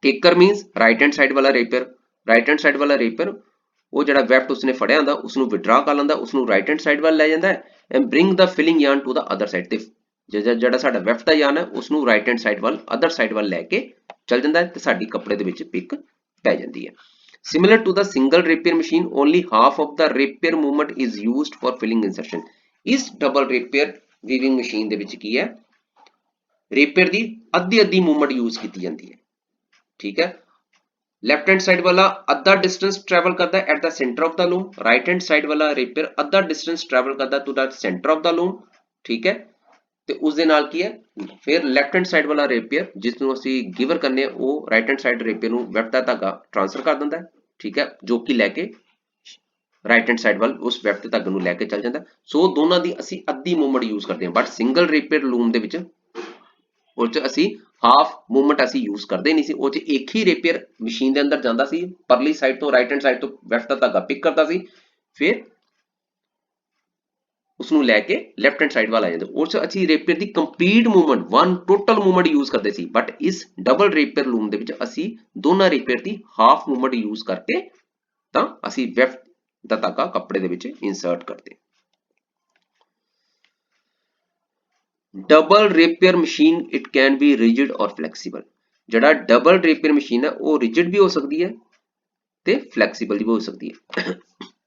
taker means right hand side ਵਾਲਾ ਰੇਪੀਅਰ, right hand side ਵਾਲਾ ਰੇਪੀਅਰ ਉਹ ਜਿਹੜਾ ਵੈਫਟ ਉਸਨੇ ਫੜਿਆ ਹੁੰਦਾ ਉਸ ਨੂੰ ਵਿਡਰਾ ਕਰ ਲੈਂਦਾ, ਉਸ ਨੂੰ ਰਾਈਟ ਹੈਂਡ ਸਾਈਡ ਵੱਲ ਲੈ ਜਾਂਦਾ ਹੈ and bring the filling yarn to the other side। ਤੇ ਜਿਹੜਾ ਸਾਡਾ ਵੈਫਟ ਦਾ yarn ਹੈ ਉਸ ਨੂੰ ਰਾਈਟ ਹੈਂਡ ਸਾਈਡ ਵੱਲ, ਅਦਰ ਸਾਈਡ ਵੱਲ ਲੈ ਕੇ ਚੱਲ ਜਾਂਦਾ ਹੈ ਤੇ ਸਾਡੀ ਕੱਪੜੇ ਦੇ ਵਿੱਚ ਪਿਕ ਪੈ ਜਾਂਦੀ ਹੈ। Similar to the single rapier machine, only half of the rapier movement is used for filling insertion। इस डबल रेपियर वीविंग मशीन दे विच की है रेपियर दी अद्धी अद्धी मूवमेंट यूज की जाती है। ठीक है, लेफ्ट हैंड साइड वाला अद्धा डिस्टेंस ट्रैवल करता है at the centre of the loom, right hand side वाला रेपियर अद्धा डिस्टेंस ट्रैवल करता है to the centre of the loom. ठीक है, ਤੇ ਉਸ ਦੇ ਨਾਲ ਕੀ ਹੈ ਫਿਰ ਲੈਫਟ ਹੈਂਡ ਸਾਈਡ ਵਾਲਾ ਰੇਪੀਅਰ ਜਿਸ ਨੂੰ ਅਸੀਂ ਗਿਵਰ ਕਰਨੇ ਉਹ ਰਾਈਟ ਹੈਂਡ ਸਾਈਡ ਰੇਪੀਅਰ ਨੂੰ ਵੈਫਟ ਦਾ ਧਾਗਾ ਟ੍ਰਾਂਸਫਰ ਕਰ ਦਿੰਦਾ ਹੈ। ਠੀਕ ਹੈ, ਜੋ ਕਿ ਲੈ ਕੇ ਰਾਈਟ ਹੈਂਡ ਸਾਈਡ ਵੱਲ ਉਸ ਵੈਫਟ ਦੇ ਧਾਗੇ ਨੂੰ ਲੈ ਕੇ ਚੱਲ ਜਾਂਦਾ। ਸੋ ਦੋਨਾਂ ਦੀ ਅਸੀਂ ਅੱਧੀ ਮੂਵਮੈਂਟ ਯੂਜ਼ ਕਰਦੇ ਹਾਂ, ਬਟ ਸਿੰਗਲ ਰੇਪੀਅਰ ਲੂਮ ਦੇ ਵਿੱਚ ਉਹ 'ਚ ਅਸੀਂ ਹਾਫ ਮੂਵਮੈਂਟ ਅਸੀਂ ਯੂਜ਼ ਕਰਦੇ ਨਹੀਂ ਸੀ। ਉਹ 'ਚ ਇੱਕ ਹੀ ਰੇਪੀਅਰ ਮਸ਼ੀਨ ਦੇ ਅੰਦਰ ਜਾਂਦਾ ਸੀ, ਪਰਲੀ ਸਾਈਡ ਤੋਂ ਰਾਈਟ ਹੈਂਡ ਸਾਈਡ ਤੋਂ ਵੈਫਟ ਦਾ ਧਾਗਾ ਪਿਕ ਕਰਦਾ ਸੀ, ਫਿਰ उसनू लैके लैफ्ट हैंड साइड वाला आ जाता। उस अच्छी रेपियर की complete movement one total movement use करते सी, बट इस डबल रेपियर लूम दे विच असी दोनों रेपियर की हाफ मूवमेंट यूज करके तां असी वेफ्ट दा धागा कपड़े दे विच इंसर्ट करते। Double rapier machine it can be rigid और फ्लैक्सीबल। जिहड़ा डबल रेपियर मशीन है वो रिजिड भी हो सकती है ते फ्लैक्सीबल भी हो सकती है।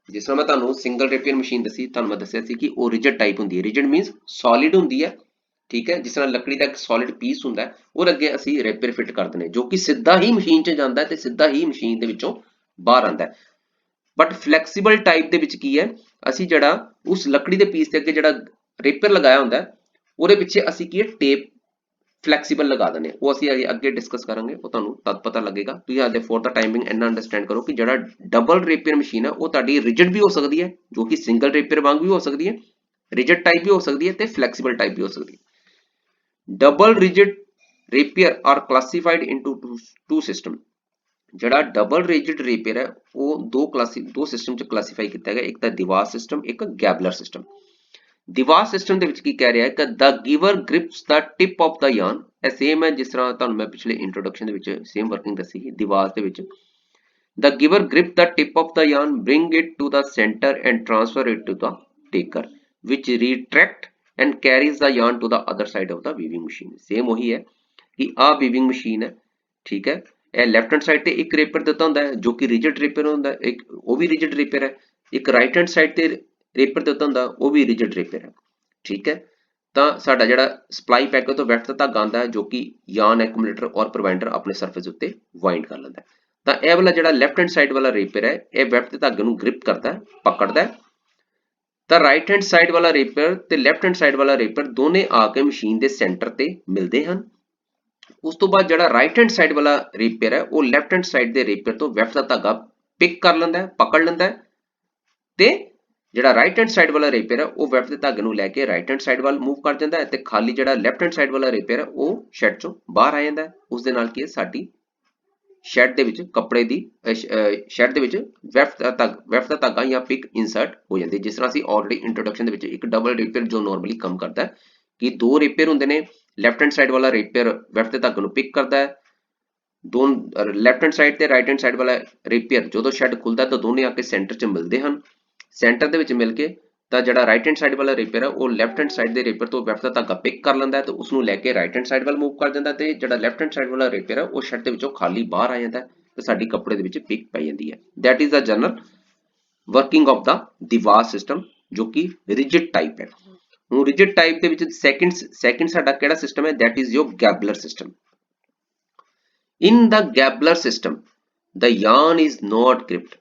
जिस तरह मैं तुहानू सिंगल रेपियर मशीन दसी, तुहानू मैं दस्सिया सी कि वो रिजिड टाइप हुंदी है। रिजिड मीनस सॉलिड हुंदी है। ठीक है, जिस तरह लकड़ी का एक सॉलिड पीस हुंदा है और अगे असी रेपियर फिट कर देने जो कि सीधा ही मशीन च जांदा है ते सीधा ही मशीन दे विचों बाहर आंदा है। बट फ्लैक्सीबल टाइप दे विच की है असी जिहड़ा उस लकड़ी दे पीस दे अगे जिहड़ा रेपियर लगाया हुंदा है ਉਹਦੇ ਪਿੱਛੇ ਅਸੀਂ ਕੀ ਹੈ ਟੇਪ फ्लैक्सीबल लगा देने, वो ਅਸੀਂ ਅੱਗੇ डिस्कस करांगे, ਉਹ ਤੁਹਾਨੂੰ ਤਦ ਪਤਾ ਲੱਗੇਗਾ। ਤੁਸੀਂ ਅੱਜ ਫॉर द टाइमिंग ਇੰਨਾ ਅੰਡਰਸਟੈਂਡ ਕਰੋ ਕਿ ਜਿਹੜਾ ਡਬਲ ਰੇਪੀਅਰ ਮਸ਼ੀਨ ਹੈ ਉਹ ਤੁਹਾਡੀ ਰਿਜਿਡ ਵੀ ਹੋ ਸਕਦੀ ਹੈ ਜੋ ਕਿ ਸਿੰਗਲ ਰੇਪੀਅਰ ਵਾਂਗ ਵੀ ਹੋ ਸਕਦੀ ਹੈ, ਰਿਜਿਡ ਟਾਈਪ ਵੀ ਹੋ ਸਕਦੀ ਹੈ ਤੇ ਫਲੈਕਸੀਬਲ ਟਾਈਪ ਵੀ ਹੋ ਸਕਦੀ ਹੈ। Double rigid rapier are classified into two system. ਜਿਹੜਾ ਡਬਲ ਰਿਜਿਡ ਰੇਪੀਅਰ ਹੈ ਉਹ ਦੋ ਸਿਸਟਮ ਚ ਕਲਾਸੀਫਾਈ ਕੀਤਾ ਗਿਆ, ਇੱਕ ਤਾਂ ਦੀਵਾਰ ਸਿਸਟਮ, ਇੱਕ ਗੈਬਲਰ ਸਿਸਟਮ। ਦੀਵਾਰ ਸਿਸਟਮ ਦੇ ਵਿੱਚ ਕੀ ਕਹਿ ਰਿਹਾ ਹੈ ਕਿ the giver grips the tip of the yarn, ਇਹ ਸੇਮ ਹੈ ਜਿਸ ਤਰ੍ਹਾਂ ਤੁਹਾਨੂੰ ਮੈਂ ਪਿਛਲੇ ਇੰਟਰੋਡਕਸ਼ਨ ਦੇ ਵਿੱਚ ਸੇਮ ਵਰਕਿੰਗ ਦੱਸੀ ਸੀ। ਦੀਵਾਰ ਦੇ ਵਿੱਚ the giver grip the tip of the yarn, bring it to the center and transfer it to the taker which retract and carries the yarn to the other side of the weaving machine। Same ਉਹੀ ਹੈ ਕਿ ਆਹ weaving machine ਹੈ। ਠੀਕ ਹੈ, ਇਹ left hand side ਤੇ ਇੱਕ ਰੇਪਰ ਦਿੱਤਾ ਹੁੰਦਾ ਹੈ ਜੋ ਕਿ ਰਿਜਿਡ ਰੇਪਰ ਹੁੰਦਾ ਹੈ, ਇੱਕ ਉਹ ਵੀ ਰਿਜਿਡ ਰੇਪਰ ਹੈ। ਇੱਕ ਰਾਈਟ ਹੈਂਡ ਸਾਈਡ ਤੇ ਰੇਪਰ ਦਿੱਤਾ ਹੁੰਦਾ ਉਹ ਵੀ ਰਿਜਿਡ ਰੇਪਰ ਹੈ। ਠੀਕ ਹੈ, ਤਾਂ ਸਾਡਾ ਜਿਹੜਾ ਸਪਲਾਈ ਪੈਕਰ ਤੋਂ ਵੈਫਟ ਦਾ ਧਾਗਾ ਆਉਂਦਾ ਹੈ ਜੋ ਕਿ ਯਾਨ ਐਕੂਮੂਲੇਟਰ ਔਰ ਪ੍ਰੋਵਾਈਡਰ ਆਪਣੇ ਸਰਫੇਸ ਉੱਤੇ ਵਾਈਂਡ ਕਰ ਲੈਂਦਾ ਹੈ। ਤਾਂ ਇਹ ਵਾਲਾ ਜਿਹੜਾ ਲੈਫਟ ਹੈਂਡ ਸਾਈਡ ਵਾਲਾ ਰੇਪਰ ਹੈ ਇਹ ਵੈਫਟ ਦੇ ਧਾਗੇ ਨੂੰ ਗ੍ਰਿਪ ਕਰਦਾ ਹੈ, ਪਕੜਦਾ ਹੈ। ਤਾਂ ਰਾਈਟ ਹੈਂਡ ਸਾਈਡ ਵਾਲਾ ਰੇਪਰ ਤੇ ਲੈਫਟ ਹੈਂਡ ਸਾਈਡ ਵਾਲਾ ਰੇਪਰ ਦੋਨੇ ਆ ਕੇ ਮਸ਼ੀਨ ਦੇ ਸੈਂਟਰ ਤੇ ਮਿਲਦੇ ਹਨ। ਉਸ ਤੋਂ ਬਾਅਦ ਜਿਹੜਾ ਰਾਈਟ ਹੈਂਡ ਸਾਈਡ ਵਾਲਾ ਰੇਪਰ ਹੈ ਉਹ ਲੈਫਟ ਹੈਂਡ ਸਾਈਡ ਦੇ ਰੇਪਰ ਤੋਂ ਵੈਫਟ ਦਾ ਧਾਗਾ ਪਿਕ ਕਰ ਲੈਂਦਾ ਹੈ, ਪਕੜ ਲੈਂਦਾ ਹੈ ਤੇ ਜਿਹੜਾ ਰਾਈਟ ਹੈਂਡ ਸਾਈਡ ਵਾਲਾ ਰੇਪੀਅਰ ਹੈ ਉਹ ਵੈਫਟ ਦੇ ਧਾਗੇ ਨੂੰ ਲੈ ਕੇ ਰਾਈਟ ਹੈਂਡ ਸਾਈਡ ਵੱਲ ਮੂਵ ਕਰ ਜਾਂਦਾ ਹੈ ਤੇ ਖਾਲੀ ਜਿਹੜਾ ਲੈਫਟ ਹੈਂਡ ਸਾਈਡ ਵਾਲਾ ਰੇਪੀਅਰ ਹੈ ਉਹ ਸ਼ੈਡ ਚੋਂ ਬਾਹਰ ਆ ਜਾਂਦਾ ਹੈ। ਉਸ ਦੇ ਨਾਲ ਕੀ ਹੈ ਸਾਡੀ ਸ਼ੈਡ ਦੇ ਵਿੱਚ ਕੱਪੜੇ ਦੀ ਸ਼ੈਡ ਦੇ ਵਿੱਚ ਵੈਫਟ ਦਾ ਧਾਗਾ ਜਾਂ ਪਿਕ ਇਨਸਰਟ ਹੋ ਜਾਂਦੀ ਹੈ। ਜਿਸ ਤਰ੍ਹਾਂ ਅਸੀਂ ਆਲਰੇਡੀ ਇੰਟਰੋਡਕਸ਼ਨ ਦੇ ਵਿੱਚ ਇੱਕ ਡਬਲ ਰੇਪੀਅਰ ਜੋ ਨਾਰਮਲੀ ਕੰਮ ਕਰਦਾ ਹੈ ਕਿ ਦੋ ਰੇਪੀਅਰ ਹੁੰਦੇ ਨੇ, ਲੈਫਟ ਹੈਂਡ ਸਾਈਡ ਵਾਲਾ ਰੇਪੀਅਰ ਵੈਫਟ ਦੇ ਧਾਗੇ ਨੂੰ ਪਿਕ ਕਰਦਾ ਹੈ, ਲੈਫਟ ਹੈਂਡ ਸਾਈਡ ਤੇ ਰਾਈਟ ਹੈਂਡ ਸਾਈਡ ਵਾਲਾ ਰੇਪੀਅਰ ਜਦੋਂ ਸ਼ੈਡ ਖੁੱਲਦਾ ਤਾਂ ਦੋਨੇ ਆ ਕੇ ਸੈਂਟਰ 'ਚ ਮਿਲਦੇ ਹਨ। ਸੈਂਟਰ ਦੇ ਵਿੱਚ ਮਿਲ ਕੇ ਤਾਂ ਜਿਹੜਾ ਰਾਈਟ ਹੈਂਡ ਸਾਈਡ ਵਾਲਾ ਰੇਪੀਅਰ ਹੈ ਉਹ ਲੈਫਟ ਹੈਂਡ ਸਾਈਡ ਦੇ ਰੇਪੀਅਰ ਤੋਂ ਵੈਫਟ ਦਾ ਧਾਗਾ ਪਿਕ ਕਰ ਲੈਂਦਾ ਹੈ ਤੇ ਉਸ ਨੂੰ ਲੈ ਕੇ ਰਾਈਟ ਹੈਂਡ ਸਾਈਡ ਵੱਲ ਮੂਵ ਕਰ ਜਾਂਦਾ ਤੇ ਜਿਹੜਾ ਲੈਫਟ ਹੈਂਡ ਸਾਈਡ ਵਾਲਾ ਰੇਪੀਅਰ ਹੈ ਉਹ ਸ਼ੈਡ ਦੇ ਵਿੱਚੋਂ ਖਾਲੀ ਬਾਹਰ ਆ ਜਾਂਦਾ ਤੇ ਸਾਡੀ ਕੱਪੜੇ ਦੇ ਵਿੱਚ ਪਿਕ ਪੈ ਜਾਂਦੀ ਹੈ। That is the general working of the Dewas system ਜੋ ਕਿ ਰਿਜਿਡ ਟਾਈਪ ਹੈ। ਹੁਣ ਰਿਜਿਡ ਟਾਈਪ ਦੇ ਵਿੱਚ ਸੈਕਿੰਡ ਸਾਡਾ ਕਿਹੜਾ ਸਿਸਟਮ ਹੈ? That is your Gabler system. In the Gabler system the yarn is not gripped.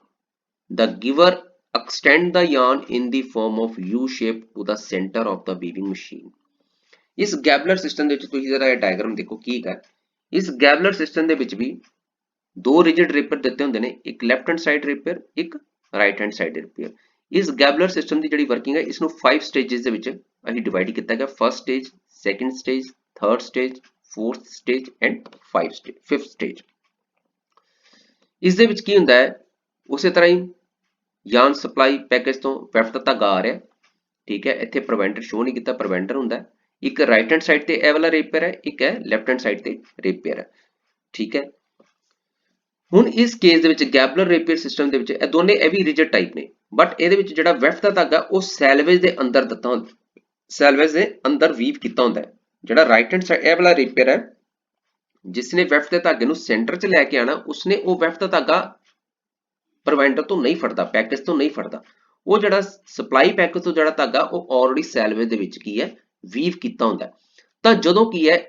The giver extend the yarn in the form of U shape to the center of the weaving machine। इस Gabler system ਦੇ ਵਿੱਚ ਤੁਸੀਂ ਜਰਾ ਇਹ diagram ਦੇਖੋ ਕੀ ਹੈ। ਇਸ ਗੈਬਲਰ system ਦੇ ਵਿੱਚ ਵੀ ਦੋ ਰਿਜਿਡ ਰੇਪਰ ਦਿੱਤੇ ਹੁੰਦੇ ਨੇ, ਇੱਕ ਲੈਫਟ ਹੈਂਡ ਸਾਈਡ ਰੇਪਰ, ਇੱਕ ਰਾਈਟ ਹੈਂਡ ਸਾਈਡ ਰੇਪਰ। ਇਸ ਗੈਬਲਰ ਸਿਸਟਮ ਦੀ ਜਿਹੜੀ ਵਰਕਿੰਗ ਹੈ ਇਸ ਨੂੰ 5 ਸਟੇजेस ਦੇ ਵਿੱਚ ਅਸੀਂ ਡਿਵਾਈਡ ਕੀਤਾ ਗਿਆ। First stage, second stage, third stage, fourth stage and 5th stage. ਇਸ ਦੇ ਵਿੱਚ ਕੀ ਹੁੰਦਾ ਹੈ ਉਸੇ ਤਰ੍ਹਾਂ ਹੀ ਯਾਨ ਸਪਲਾਈ ਪੈਕੇਜ ਤੋਂ ਵੈਫਟ ਦਾ ਧਾਗਾ ਆ ਰਿਹਾ। ਠੀਕ ਹੈ, ਇੱਥੇ ਪ੍ਰੋਵਾਈਡਰ ਸ਼ੋ ਨਹੀਂ ਕੀਤਾ, ਪ੍ਰੋਵਾਈਡਰ ਹੁੰਦਾ ਇੱਕ ਰਾਈਟ ਹੈਂਡ ਸਾਈਡ ਤੇ ਇਹ ਵਾਲਾ ਰੇਪੀਅਰ ਹੈ, ਇੱਕ ਹੈ ਲੈਫਟ ਹੈਂਡ ਸਾਈਡ ਤੇ ਰੇਪੀਅਰ ਹੈ। ਠੀਕ ਹੈ, ਹੁਣ ਇਸ ਕੇਸ ਦੇ ਵਿੱਚ ਗੈਬਲਰ ਰੇਪੀਅਰ ਸਿਸਟਮ ਦੇ ਵਿੱਚ ਇਹ ਦੋਨੇ ਇਹ ਵੀ ਰਿਜਿਡ ਟਾਈਪ ਨੇ, ਬਟ ਇਹਦੇ ਵਿੱਚ ਜਿਹੜਾ ਵੈਫਟ ਦਾ ਧਾਗਾ ਉਹ ਸੈਲਵੇਜ ਦੇ ਅੰਦਰ ਦਿੱਤਾ ਹੁੰਦਾ, ਸੈਲਵੇਜ ਦੇ ਅੰਦਰ ਵੀਵ ਕੀਤਾ ਹੁੰਦਾ ਹੈ। ਜਿਹੜਾ ਰਾਈਟ ਹੈਂਡ ਸਾਈਡ ਇਹ ਵਾਲਾ ਰੇਪੀਅਰ ਹੈ जिसने वैफ्ट के धागे ਨੂੰ सेंटर च लैके आना उसने वो वैफ्ट का धागा प्रोवाइडर तो नहीं फड़ता, पैकेज तो नहीं फड़ता, ਉਹ ਜਿਹੜਾ ਸਪਲਾਈ ਪੈਕੇਜ ਤੋਂ ਜਿਹੜਾ ਧਾਗਾ ਉਹ ਆਲਰੇਡੀ ਸੈਲਵੇਜ ਦੇ ਵਿੱਚ ਕੀ ਹੈ ਵੀਵ ਕੀਤਾ ਹੁੰਦਾ। ਤਾਂ ਜਦੋਂ ਕੀ ਹੈ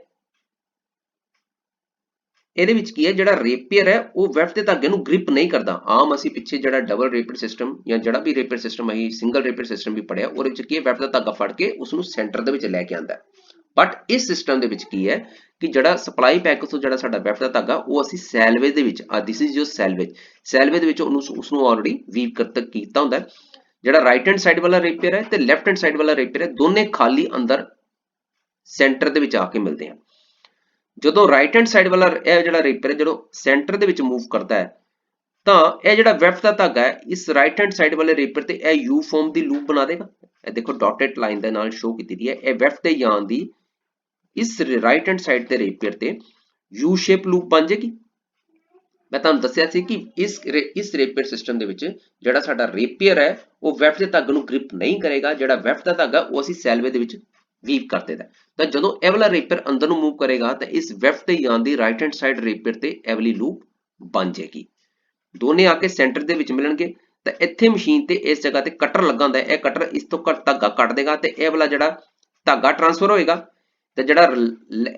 ਇਹਦੇ ਵਿੱਚ ਕੀ ਹੈ ਜਿਹੜਾ ਰੇਪੀਅਰ ਹੈ ਉਹ ਵੈਫਟ ਦੇ ਧਾਗੇ ਨੂੰ ਗ੍ਰਿਪ ਨਹੀਂ ਕਰਦਾ। ਆਮ ਅਸੀਂ ਪਿੱਛੇ ਜਿਹੜਾ ਡਬਲ ਰੇਪੀਅਰ ਸਿਸਟਮ ਜਾਂ ਜਿਹੜਾ ਵੀ ਰੇਪੀਅਰ ਸਿਸਟਮ ਅਸੀਂ ਸਿੰਗਲ ਰੇਪੀਅਰ ਸਿਸਟਮ ਵੀ ਪੜਿਆ ਉਹਦੇ ਵਿੱਚ ਕੀ ਹੈ ਵੈਫਟ ਦਾ ਧਾਗਾ ਫੜ ਕੇ ਉਸ ਨੂੰ ਸੈਂਟਰ ਦੇ ਵਿੱਚ ਲੈ ਕੇ ਆਉਂਦਾ। ਬਟ ਇਸ ਸਿਸਟਮ ਦੇ ਵਿੱਚ ਕੀ ਹੈ ਕਿ ਜਿਹੜਾ ਸਪਲਾਈ ਪੈਕੇਜ ਤੋਂ ਜਿਹੜਾ ਸਾਡਾ ਵੈਫਟ ਦਾ ਧਾਗਾ ਉਹ ਅਸੀਂ ਸੈਲਵੇਜ ਦੇ ਵਿੱਚ ਦਿਸ ਇਜ਼ ਯੋਰ ਸੈਲਵੇਜ ਦੇ ਵਿੱਚ ਉਸ ਨੂੰ ਆਲਰੇਡੀ ਵੀਵ ਕੀਤਾ ਹੁੰਦਾ। ਜਿਹੜਾ ਰਾਈਟ ਹੈਂਡ ਸਾਈਡ ਵਾਲਾ ਰੇਪੀਅਰ ਹੈ ਤੇ ਲੈਫਟ ਹੈਂਡ ਸਾਈਡ ਵਾਲਾ ਰੇਪੀਅਰ ਹੈ ਦੋਨੇ ਖਾਲੀ ਅੰਦਰ ਸੈਂਟਰ ਦੇ ਵਿੱਚ ਆ ਕੇ ਮਿਲਦੇ ਹਨ। ਜਦੋਂ ਰਾਈਟ ਹੈਂਡ ਸਾਈਡ ਵਾਲਾ ਇਹ ਜਿਹੜਾ ਰੇਪੀਅਰ ਜਦੋਂ ਸੈਂਟਰ ਦੇ ਵਿੱਚ ਮੂਵ ਕਰਦਾ ਹੈ ਤਾਂ ਇਹ ਜਿਹੜਾ ਵੈਫਟ ਦਾ ਧਾਗਾ ਹੈ ਇਸ ਰਾਈਟ ਹੈਂਡ ਸਾਈਡ ਵਾਲੇ ਰੇਪੀਅਰ ਤੇ ਇਹ ਯੂ ਫਾਰਮ ਦੀ ਲੂਪ ਬਣਾ ਦੇਗਾ। ਇਹ ਦੇਖੋ ਡਾਟਡ ਲਾਈਨ ਦੇ ਨਾਲ ਸ਼ੋ ਕੀਤੀ ਦੀ ਹੈ। ਇਹ ਵੈਫਟ ਦੇ ਯਾਨ ਦੀ ਇਸ ਰਾਈਟ ਹੈਂਡ ਸਾਈਡ ਤੇ ਰੇਪੀਅਰ ਤੇ ਯੂ ਸ਼ੇਪ ਲੂਪ ਬਣ ਜਾਏਗੀ। ਮੈਂ ਤੁਹਾਨੂੰ ਦੱਸਿਆ ਸੀ ਕਿ ਇਸ ਰੇਪੀਅਰ ਸਿਸਟਮ ਦੇ ਵਿੱਚ ਜਿਹੜਾ ਸਾਡਾ ਰੇਪੀਅਰ ਹੈ ਉਹ ਵੈਫਟ ਦੇ ਧਾਗੇ ਨੂੰ ਗ੍ਰਿਪ ਨਹੀਂ ਕਰੇਗਾ। ਜਿਹੜਾ ਵੈਫਟ ਦਾ ਧਾਗਾ ਉਹ ਅਸੀਂ ਸੈਲਵੇ ਦੇ ਵਿੱਚ ਵੀਵ ਕਰ ਦੇਦਾ। ਤਾਂ ਜਦੋਂ ਇਹ ਵਾਲਾ ਰੇਪੀਅਰ ਅੰਦਰ ਨੂੰ ਮੂਵ ਕਰੇਗਾ ਤਾਂ ਇਸ ਵੈਫਟ ਦੇ ਯਾਨ ਦੀ ਰਾਈਟ ਹੈਂਡ ਸਾਈਡ ਰੇਪੀਅਰ ਤੇ ਇਹ ਵਾਲੀ ਲੂਪ ਬਣ ਜਾਏਗੀ। ਦੋਨੇ ਆ ਕੇ ਸੈਂਟਰ ਦੇ ਵਿੱਚ ਮਿਲਣਗੇ ਤਾਂ ਇੱਥੇ ਮਸ਼ੀਨ ਤੇ ਇਸ ਜਗ੍ਹਾ ਤੇ ਕਟਰ ਲੱਗਾ ਹੁੰਦਾ। ਇਹ ਕਟਰ ਇਸ ਤੋਂ ਧਾਗਾ ਕੱਟ ਦੇਗਾ ਤੇ ਇਹ ਵਾਲਾ ਜਿਹੜਾ ਧਾਗਾ ਟ੍ਰਾਂਸਫਰ ਹੋਏਗਾ ਤੇ ਜਿਹੜਾ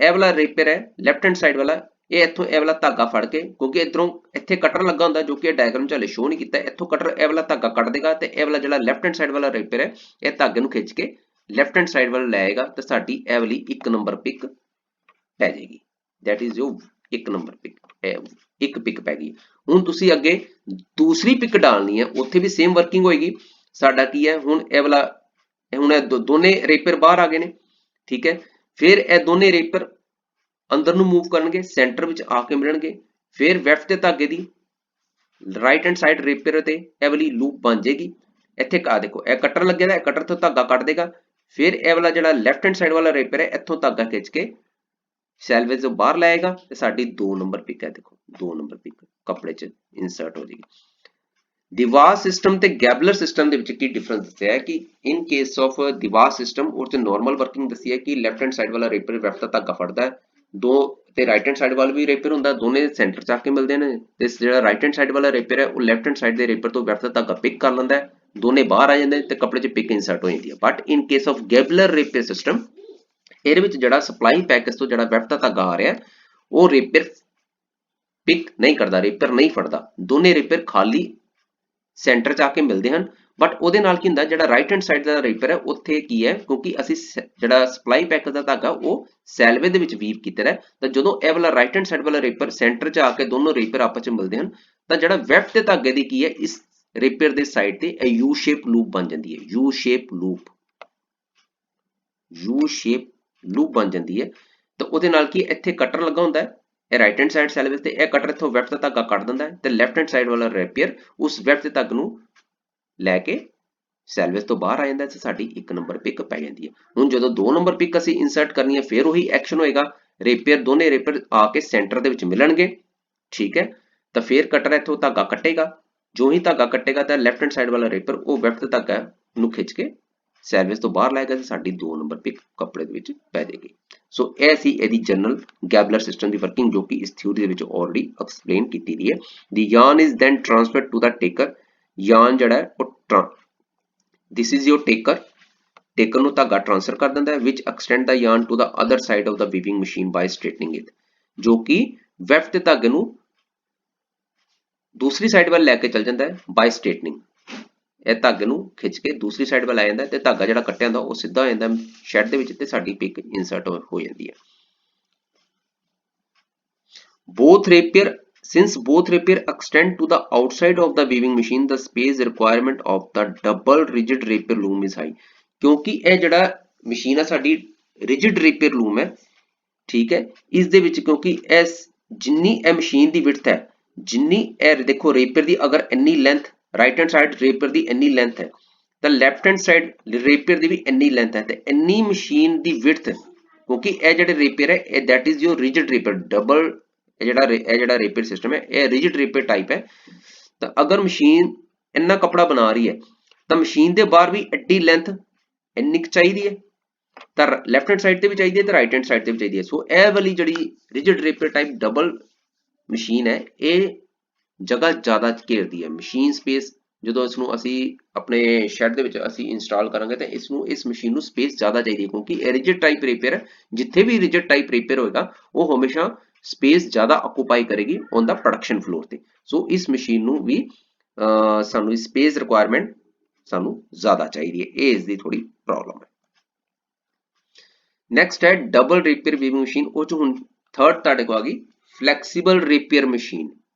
ਇਹ ਵਾਲਾ ਰੇਪੀਅਰ ਹੈ ਲੈਫਟ ਹੈਂਡ ਸਾਈਡ ਵਾਲਾ ਇਹ ਇੱਥੋਂ ਇਹ ਵਾਲਾ ਧਾਗਾ ਫੜ ਕੇ ਕਿਉਂਕਿ ਇਧਰੋਂ ਇੱਥੇ ਕਟਰ ਲੱਗਾ ਹੁੰਦਾ ਜੋ ਕਿ ਇਹ ਡਾਇਗਰਾਮ ਚ ਹਲੇ ਸ਼ੋ ਨਹੀਂ ਕੀਤਾ। ਇੱਥੋਂ ਕਟਰ ਇਹ ਵਾਲਾ ਧਾਗਾ ਕੱਟ ਦੇਗਾ ਤੇ ਇਹ ਵਾਲਾ ਜਿਹੜਾ ਲੈਫਟ ਹੈਂਡ ਸਾਈਡ ਵਾਲਾ ਰੇਪੀਅਰ ਹੈ ਇਹ ਧਾਗੇ ਨੂੰ ਖਿੱਚ ਕੇ ਲੈਫਟ ਹੈਂਡ ਸਾਈਡ ਵੱਲ ਲੈ ਆਏਗਾ ਤੇ ਸਾਡੀ ਇਹ ਵਾਲੀ 1 ਨੰਬਰ ਪਿਕ ਪੈ ਜਾਏਗੀ। That is your 1 number pick. ਇੱਕ ਪਿਕ ਪੈ ਗਈ। ਹੁਣ ਤੁਸੀਂ ਅੱਗੇ ਦੂਸਰੀ ਪਿਕ ਡਾਲਣੀ ਹੈ ਉੱਥੇ ਵੀ ਸੇਮ ਵਰਕਿੰਗ ਹੋਏਗੀ। ਸਾਡਾ ਕੀ ਹੈ ਹੁਣ ਇਹ ਵਾਲਾ ਹੁਣ ਇਹ ਦੋਨੇ ਰੇਪੀਅਰ ਬਾਹਰ ਆ ਗਏ ਨੇ ਠੀਕ ਹੈ। ਫਿਰ ਇਹ ਦੋਨੇ ਰੇਪੀਅਰ ਅੰਦਰ ਨੂੰ ਮੂਵ ਕਰਨਗੇ ਸੈਂਟਰ ਵਿੱਚ ਆ ਕੇ ਮਿਲਣਗੇ। ਫਿਰ ਵੈਫਟ ਦੇ ਧਾਗੇ ਦੀ ਰਾਈਟ ਹੈਂਡ ਸਾਈਡ ਰੇਪੀਅਰ ਤੇ ਇਹ ਵਾਲੀ ਲੂਪ ਬਣ ਜਾਏਗੀ। ਇੱਥੇ ਆ ਦੇਖੋ ਇਹ ਕਟਰ ਲੱਗਿਆ ਦਾ, ਕਟਰ ਤੋਂ ਧਾਗਾ ਕੱਟ ਦੇਗਾ। ਫਿਰ ਇਹ ਵਾਲਾ ਜਿਹੜਾ ਲੈਫਟ ਹੈਂਡ ਸਾਈਡ ਵਾਲਾ ਰੇਪੀਅਰ ਹੈ ਇੱਥੋਂ ਧਾਗਾ ਖਿੱਚ ਕੇ ਸੈਲਵੇਜ ਤੋਂ ਬਾਹਰ ਲਾਏਗਾ ਤੇ ਸਾਡੀ 2 ਨੰਬਰ ਪਿਕ ਹੈ। ਦੇਖੋ 2 ਨੰਬਰ ਪਿਕ ਕੱਪੜੇ 'ਚ ਇਨਸਰਟ ਹੋ ਜਾਏਗੀ। ਦੀਵਾਰ ਸਿਸਟਮ ਤੇ ਗੈਬਲਰ ਸਿਸਟਮ ਦੇ ਵਿੱਚ ਕੀ ਡਿਫਰੈਂਸ ਦੱਸਿਆ ਹੈ ਕਿ ਇਨ ਕੇਸ ਆਫ ਦੀਵਾਰ ਸਿਸਟਮ ਉਹ ਤੇ ਨਾਰਮਲ ਵਰਕਿੰਗ ਦੱਸੀ ਹੈ ਕਿ ਲੈਫਟ ਹੈਂਡ ਸਾਈਡ ਵਾਲਾ ਰੇਪੀਅਰ ਵੈਫਟ ਦਾ ਧਾਗਾ ਫੜਦਾ ਹੈ ਦੋ ਤੇ ਰਾਈਟ ਹੈਂਡ ਸਾਈਡ ਵਾਲਾ ਵੀ ਰੇਪੀਅਰ ਹੁੰਦਾ ਦੋਨੇ ਸੈਂਟਰ 'ਚ ਆ ਕੇ ਮਿਲਦੇ ਨੇ ਤੇ ਜਿਹੜਾ ਰਾਈਟ ਹੈਂਡ ਸਾਈਡ ਵਾਲਾ ਰੇਪੀਅਰ ਹੈ ਉਹ ਲੈਫਟ ਹੈਂਡ ਸਾਈਡ ਦੇ ਰੇਪੀਅਰ ਤੋਂ ਵੈਫਟ ਦਾ ਧਾਗਾ ਪਿਕ ਕਰ ਲੈਂਦਾ ਹੈ। ਦੋਨੇ ਬਾਹਰ ਆ ਜਾਂਦੇ ਤੇ ਕੱਪੜੇ 'ਚ ਪਿਕ ਇਨਸਰਟ ਹੋ ਜਾਂਦੀ ਹੈ। But in case of Gabler rapier system ਇਹਦੇ ਵਿੱਚ ਜਿਹੜਾ ਸਪਲਾਈ ਪੈਕੇਜ ਤੋਂ ਜਿਹੜਾ ਵੈਫਟ ਦਾ ਧਾਗਾ ਆ ਰਿਹਾ ਉਹ ਰੇਪੀਅਰ ਪਿਕ ਨਹੀਂ ਕਰਦਾ, ਰੇਪੀਅਰ ਨਹੀਂ ਫੜਦਾ। ਦੋਨੇ ਰੇਪੀਅਰ ਖਾਲੀ ਸੈਂਟਰ 'ਚ ਆ ਕੇ ਮਿਲਦੇ ਹਨ। ਬਟ ਉਹਦੇ ਨਾਲ ਕੀ ਹੁੰਦਾ ਜਿਹੜਾ ਰਾਈਟ ਹੈਂਡ ਸਾਈਡ ਦਾ ਰੇਪੀਅਰ ਹੈ ਉੱਥੇ ਕੀ ਹੈ ਕਿਉਂਕਿ ਅਸੀਂ ਜਿਹੜਾ ਸਪਲਾਈ ਪੈਕੇਜ ਦਾ ਧਾਗਾ ਉਹ ਸੈਲਵੇ ਦੇ ਵਿੱਚ ਵੀਵ ਕੀਤਾ ਹੈ ਤਾਂ ਜਦੋਂ ਇਹ ਵਾਲਾ ਰਾਈਟ ਹੈਂਡ ਸਾਈਡ ਵਾਲਾ ਰੇਪੀਅਰ ਸੈਂਟਰ 'ਚ ਆ ਕੇ ਦੋਨੋਂ ਰੇਪੀਅਰ ਆਪਸ 'ਚ ਮਿਲਦੇ ਹਨ ਤਾਂ ਜਿਹੜਾ ਵੈਫਟ ਦੇ ਧਾਗੇ ਦੀ ਕੀ ਹੈ ਇਸ ਰੇਪੀਅਰ ਦੇ ਸਾਈਡ ਤੇ ਇਹ ਯੂ ਸ਼ੇਪ ਲੂਪ ਬਣ ਜਾਂਦੀ ਹੈ। ਯੂ ਸ਼ੇਪ ਲੂਪ ਬਣ ਜਾਂਦੀ ਹੈ ਤਾਂ ਉਹਦੇ ਨਾਲ ਕੀ ਇੱਥੇ ਕਟਰ ਲੱਗਾ ਹੁੰਦਾ ਹੈ ਇਹ ਰਾਈਟ ਹੈਂਡ ਸਾਈਡ ਸੈਲਵੇਜ ਤੇ ਇਹ ਕਟਰ ਇੱਥੋਂ ਵੈਫਟ ਦਾ ਧਾਗਾ ਕੱਟ ਦਿੰਦਾ ਹੈ ਤੇ ਲੈਫਟ ਹੈਂਡ ਸਾਈਡ ਵਾਲਾ ਰੇਪੀਅਰ ਉਸ ਵੈਫਟ ਦੇ ਧਾਗੇ ਨੂੰ ਲੈ ਕੇ ਸੈਲਵੇਜ ਤੋਂ ਬਾਹਰ ਆ ਜਾਂਦਾ ਤੇ ਸਾਡੀ 1 ਨੰਬਰ ਪਿਕ ਪੈ ਜਾਂਦੀ ਹੈ। ਹੁਣ ਜਦੋਂ 2 ਨੰਬਰ ਪਿਕ ਅਸੀਂ ਇਨਸਰਟ ਕਰਨੀ ਹੈ ਫਿਰ ਉਹੀ ਐਕਸ਼ਨ ਹੋਏਗਾ। ਰੇਪੀਅਰ ਦੋਨੇ ਰੇਪੀਅਰ ਆ ਕੇ ਸੈਂਟਰ ਦੇ ਵਿੱਚ ਮਿਲਣਗੇ ਠੀਕ ਹੈ ਤਾਂ ਫਿਰ ਕਟਰ ਇੱਥੋਂ ਧਾਗਾ ਕੱਟੇਗਾ। ਜੋ ਹੀ ਧਾਗਾ ਕੱਟੇਗਾ ਤਾਂ ਲੈਫਟ ਹੈਂਡ ਸਾਈਡ ਵਾਲਾ ਰੇਪੀਅਰ ਉਹ ਵੈਫਟ ਦਾ ਧਾਗਾ ਨੂੰ ਖਿੱਚ ਕੇ ਸੈਲਵੇਜ ਤੋਂ ਬਾਹਰ ਲਾਏਗਾ ਤੇ ਸਾਡੀ 2 ਨੰਬਰ ਪਿਕ ਕੱਪੜੇ ਦੇ ਵਿੱਚ ਪੈ ਜਾਏਗੀ। ਸੋ ਇਹ ਸੀ ਇਹਦੀ ਜਨਰਲ ਗੈਬਲਰ ਸਿਸਟਮ ਦੀ ਵਰਕਿੰਗ ਜੋ ਕਿ ਇਸ ਥਿਊਰੀ ਦੇ ਵਿੱਚ ਆਲਰੇਡੀ ਐਕਸਪਲੇਨ ਕੀਤੀ ਗਈ ਹੈ। ਦੀ yarn is then transferred to the taker। yarn ਜਿਹੜਾ ਹੈ ਉਹ this is your taker ਨੂੰ ਧਾਗਾ ਟ੍ਰਾਂਸਫਰ ਕਰ ਦਿੰਦਾ ਹੈ which extend the yarn to the other side of the weaving machine by straightening it। ਜੋ ਕਿ ਵੈਫਟ ਦੇ ਧਾਗੇ ਨੂੰ ਦੂਸਰੀ ਸਾਈਡ ਵੱਲ ਲੈ ਕੇ ਚੱਲ ਜਾਂਦਾ ਹੈ by straightening। ਇਹ ਧਾਗੇ ਨੂੰ ਖਿੱਚ ਕੇ ਦੂਸਰੀ ਸਾਈਡ ਵੱਲ ਆ ਜਾਂਦਾ ਤੇ ਧਾਗਾ ਜਿਹੜਾ ਕੱਟਿਆ ਹੁੰਦਾ ਉਹ ਸਿੱਧਾ ਹੋ ਜਾਂਦਾ ਸ਼ੈਡ ਦੇ ਵਿੱਚ ਤੇ ਸਾਡੀ ਪਿਕ ਇਨਸਰਟ ਹੋ ਜਾਂਦੀ ਹੈ। Since both rapier extend to the outside of the weaving machine, the space requirement of the double rigid rapier loom is high। ਕਿਉਂਕਿ ਇਹ ਜਿਹੜਾ ਮਸ਼ੀਨ ਆ ਸਾਡੀ rigid rapier loom ਹੈ ਠੀਕ ਹੈ ਇਸ ਦੇ ਵਿੱਚ ਕਿਉਂਕਿ ਇਸ ਜਿੰਨੀ ਇਹ ਮਸ਼ੀਨ ਦੀ width ਹੈ ਜਿੰਨੀ ਇਹ ਦੇਖੋ ਰੇਪੀਅਰ ਦੀ ਅਗਰ ਇੰਨੀ ਲੈਂਥ ਰਾਈਟ ਹੈਂਡ ਸਾਈਡ ਰੇਪੀਅਰ ਦੀ ਇੰਨੀ ਲੈਂਥ ਹੈ ਤਾਂ ਲੈਫਟ ਹੈਂਡ ਸਾਈਡ ਰੇਪੀਅਰ ਦੀ ਵੀ ਇੰਨੀ ਲੈਂਥ ਹੈ ਤੇ ਇੰਨੀ ਮਸ਼ੀਨ ਦੀ width ਕਿਉਂਕਿ ਇਹ ਜਿਹੜੇ ਰੇਪੀਅਰ ਹੈ ਇਹ that is your rigid rapier double ਇਹ ਜਿਹੜਾ ਰੇਪੀਅਰ ਸਿਸਟਮ ਹੈ ਇਹ ਰਿਜਿਡ ਰੇਪੀਅਰ ਟਾਈਪ ਹੈ ਤਾਂ ਅਗਰ ਮਸ਼ੀਨ ਇੰਨਾ ਕੱਪੜਾ ਬਣਾ ਰਹੀ ਹੈ ਤਾਂ ਮਸ਼ੀਨ ਦੇ ਬਾਹਰ ਵੀ ਐਡੀ ਲੈਂਥ ਇੰਨੀ ਚਾਹੀਦੀ ਹੈ ਤਾਂ ਲੈਫਟ ਹੈਂਡ ਸਾਈਡ ਤੇ ਵੀ ਚਾਹੀਦੀ ਹੈ ਤੇ ਰਾਈਟ ਹੈਂਡ ਸਾਈਡ ਤੇ ਵੀ ਚਾਹੀਦੀ ਹੈ। ਸੋ ਇਹ ਵਾਲੀ ਜਿਹੜੀ ਰਿਜਿਡ ਰੇਪੀਅਰ ਟਾਈਪ ਡਬਲ ਮਸ਼ੀਨ ਹੈ ਇਹ ਜਗ੍ਹਾ ਜ਼ਿਆਦਾ ਘੇਰਦੀ ਹੈ। ਮਸ਼ੀਨ ਸਪੇਸ ਜਦੋਂ ਇਸ ਨੂੰ ਅਸੀਂ ਆਪਣੇ ਸ਼ੈਡ ਦੇ ਵਿੱਚ ਅਸੀਂ ਇੰਸਟਾਲ ਕਰਾਂਗੇ ਤਾਂ ਇਸ ਮਸ਼ੀਨ ਨੂੰ ਸਪੇਸ ਜ਼ਿਆਦਾ ਚਾਹੀਦੀ ਹੈ, ਕਿਉਂਕਿ ਇਹ ਰਿਜਿਡ ਟਾਈਪ ਰੇਪੀਅਰ ਹੈ। ਜਿੱਥੇ ਵੀ ਰਿਜਿਡ ਟਾਈਪ ਰੇਪੀਅਰ ਹੋਏਗਾ ਉਹ ਹਮੇਸ਼ਾ ਸਪੇਸ ਜ਼ਿਆਦਾ ਆਕੂਪਾਈ ਕਰੇਗੀ ਔਨ ਦਾ ਪ੍ਰੋਡਕਸ਼ਨ ਫਲੋਰ ਤੇ। ਸੋ ਇਸ ਮਸ਼ੀਨ ਨੂੰ ਵੀ ਸਾਨੂੰ ਸਪੇਸ ਰਿਕੁਆਇਰਮੈਂਟ ਸਾਨੂੰ ਜ਼ਿਆਦਾ ਚਾਹੀਦੀ ਹੈ, ਇਹ ਇਸ ਦੀ ਥੋੜੀ ਪ੍ਰੋਬਲਮ ਹੈ। ਨੈਕਸਟ ਹੈ ਡਬਲ ਰੇਪੀਅਰ ਵੀਵਿੰਗ ਮਸ਼ੀਨ। ਉਹ ਚ ਹੁਣ ਥਰਡ ਤੁਹਾਡੇ ਕੋਲ ਆ ਗਈ flexible rapier machine.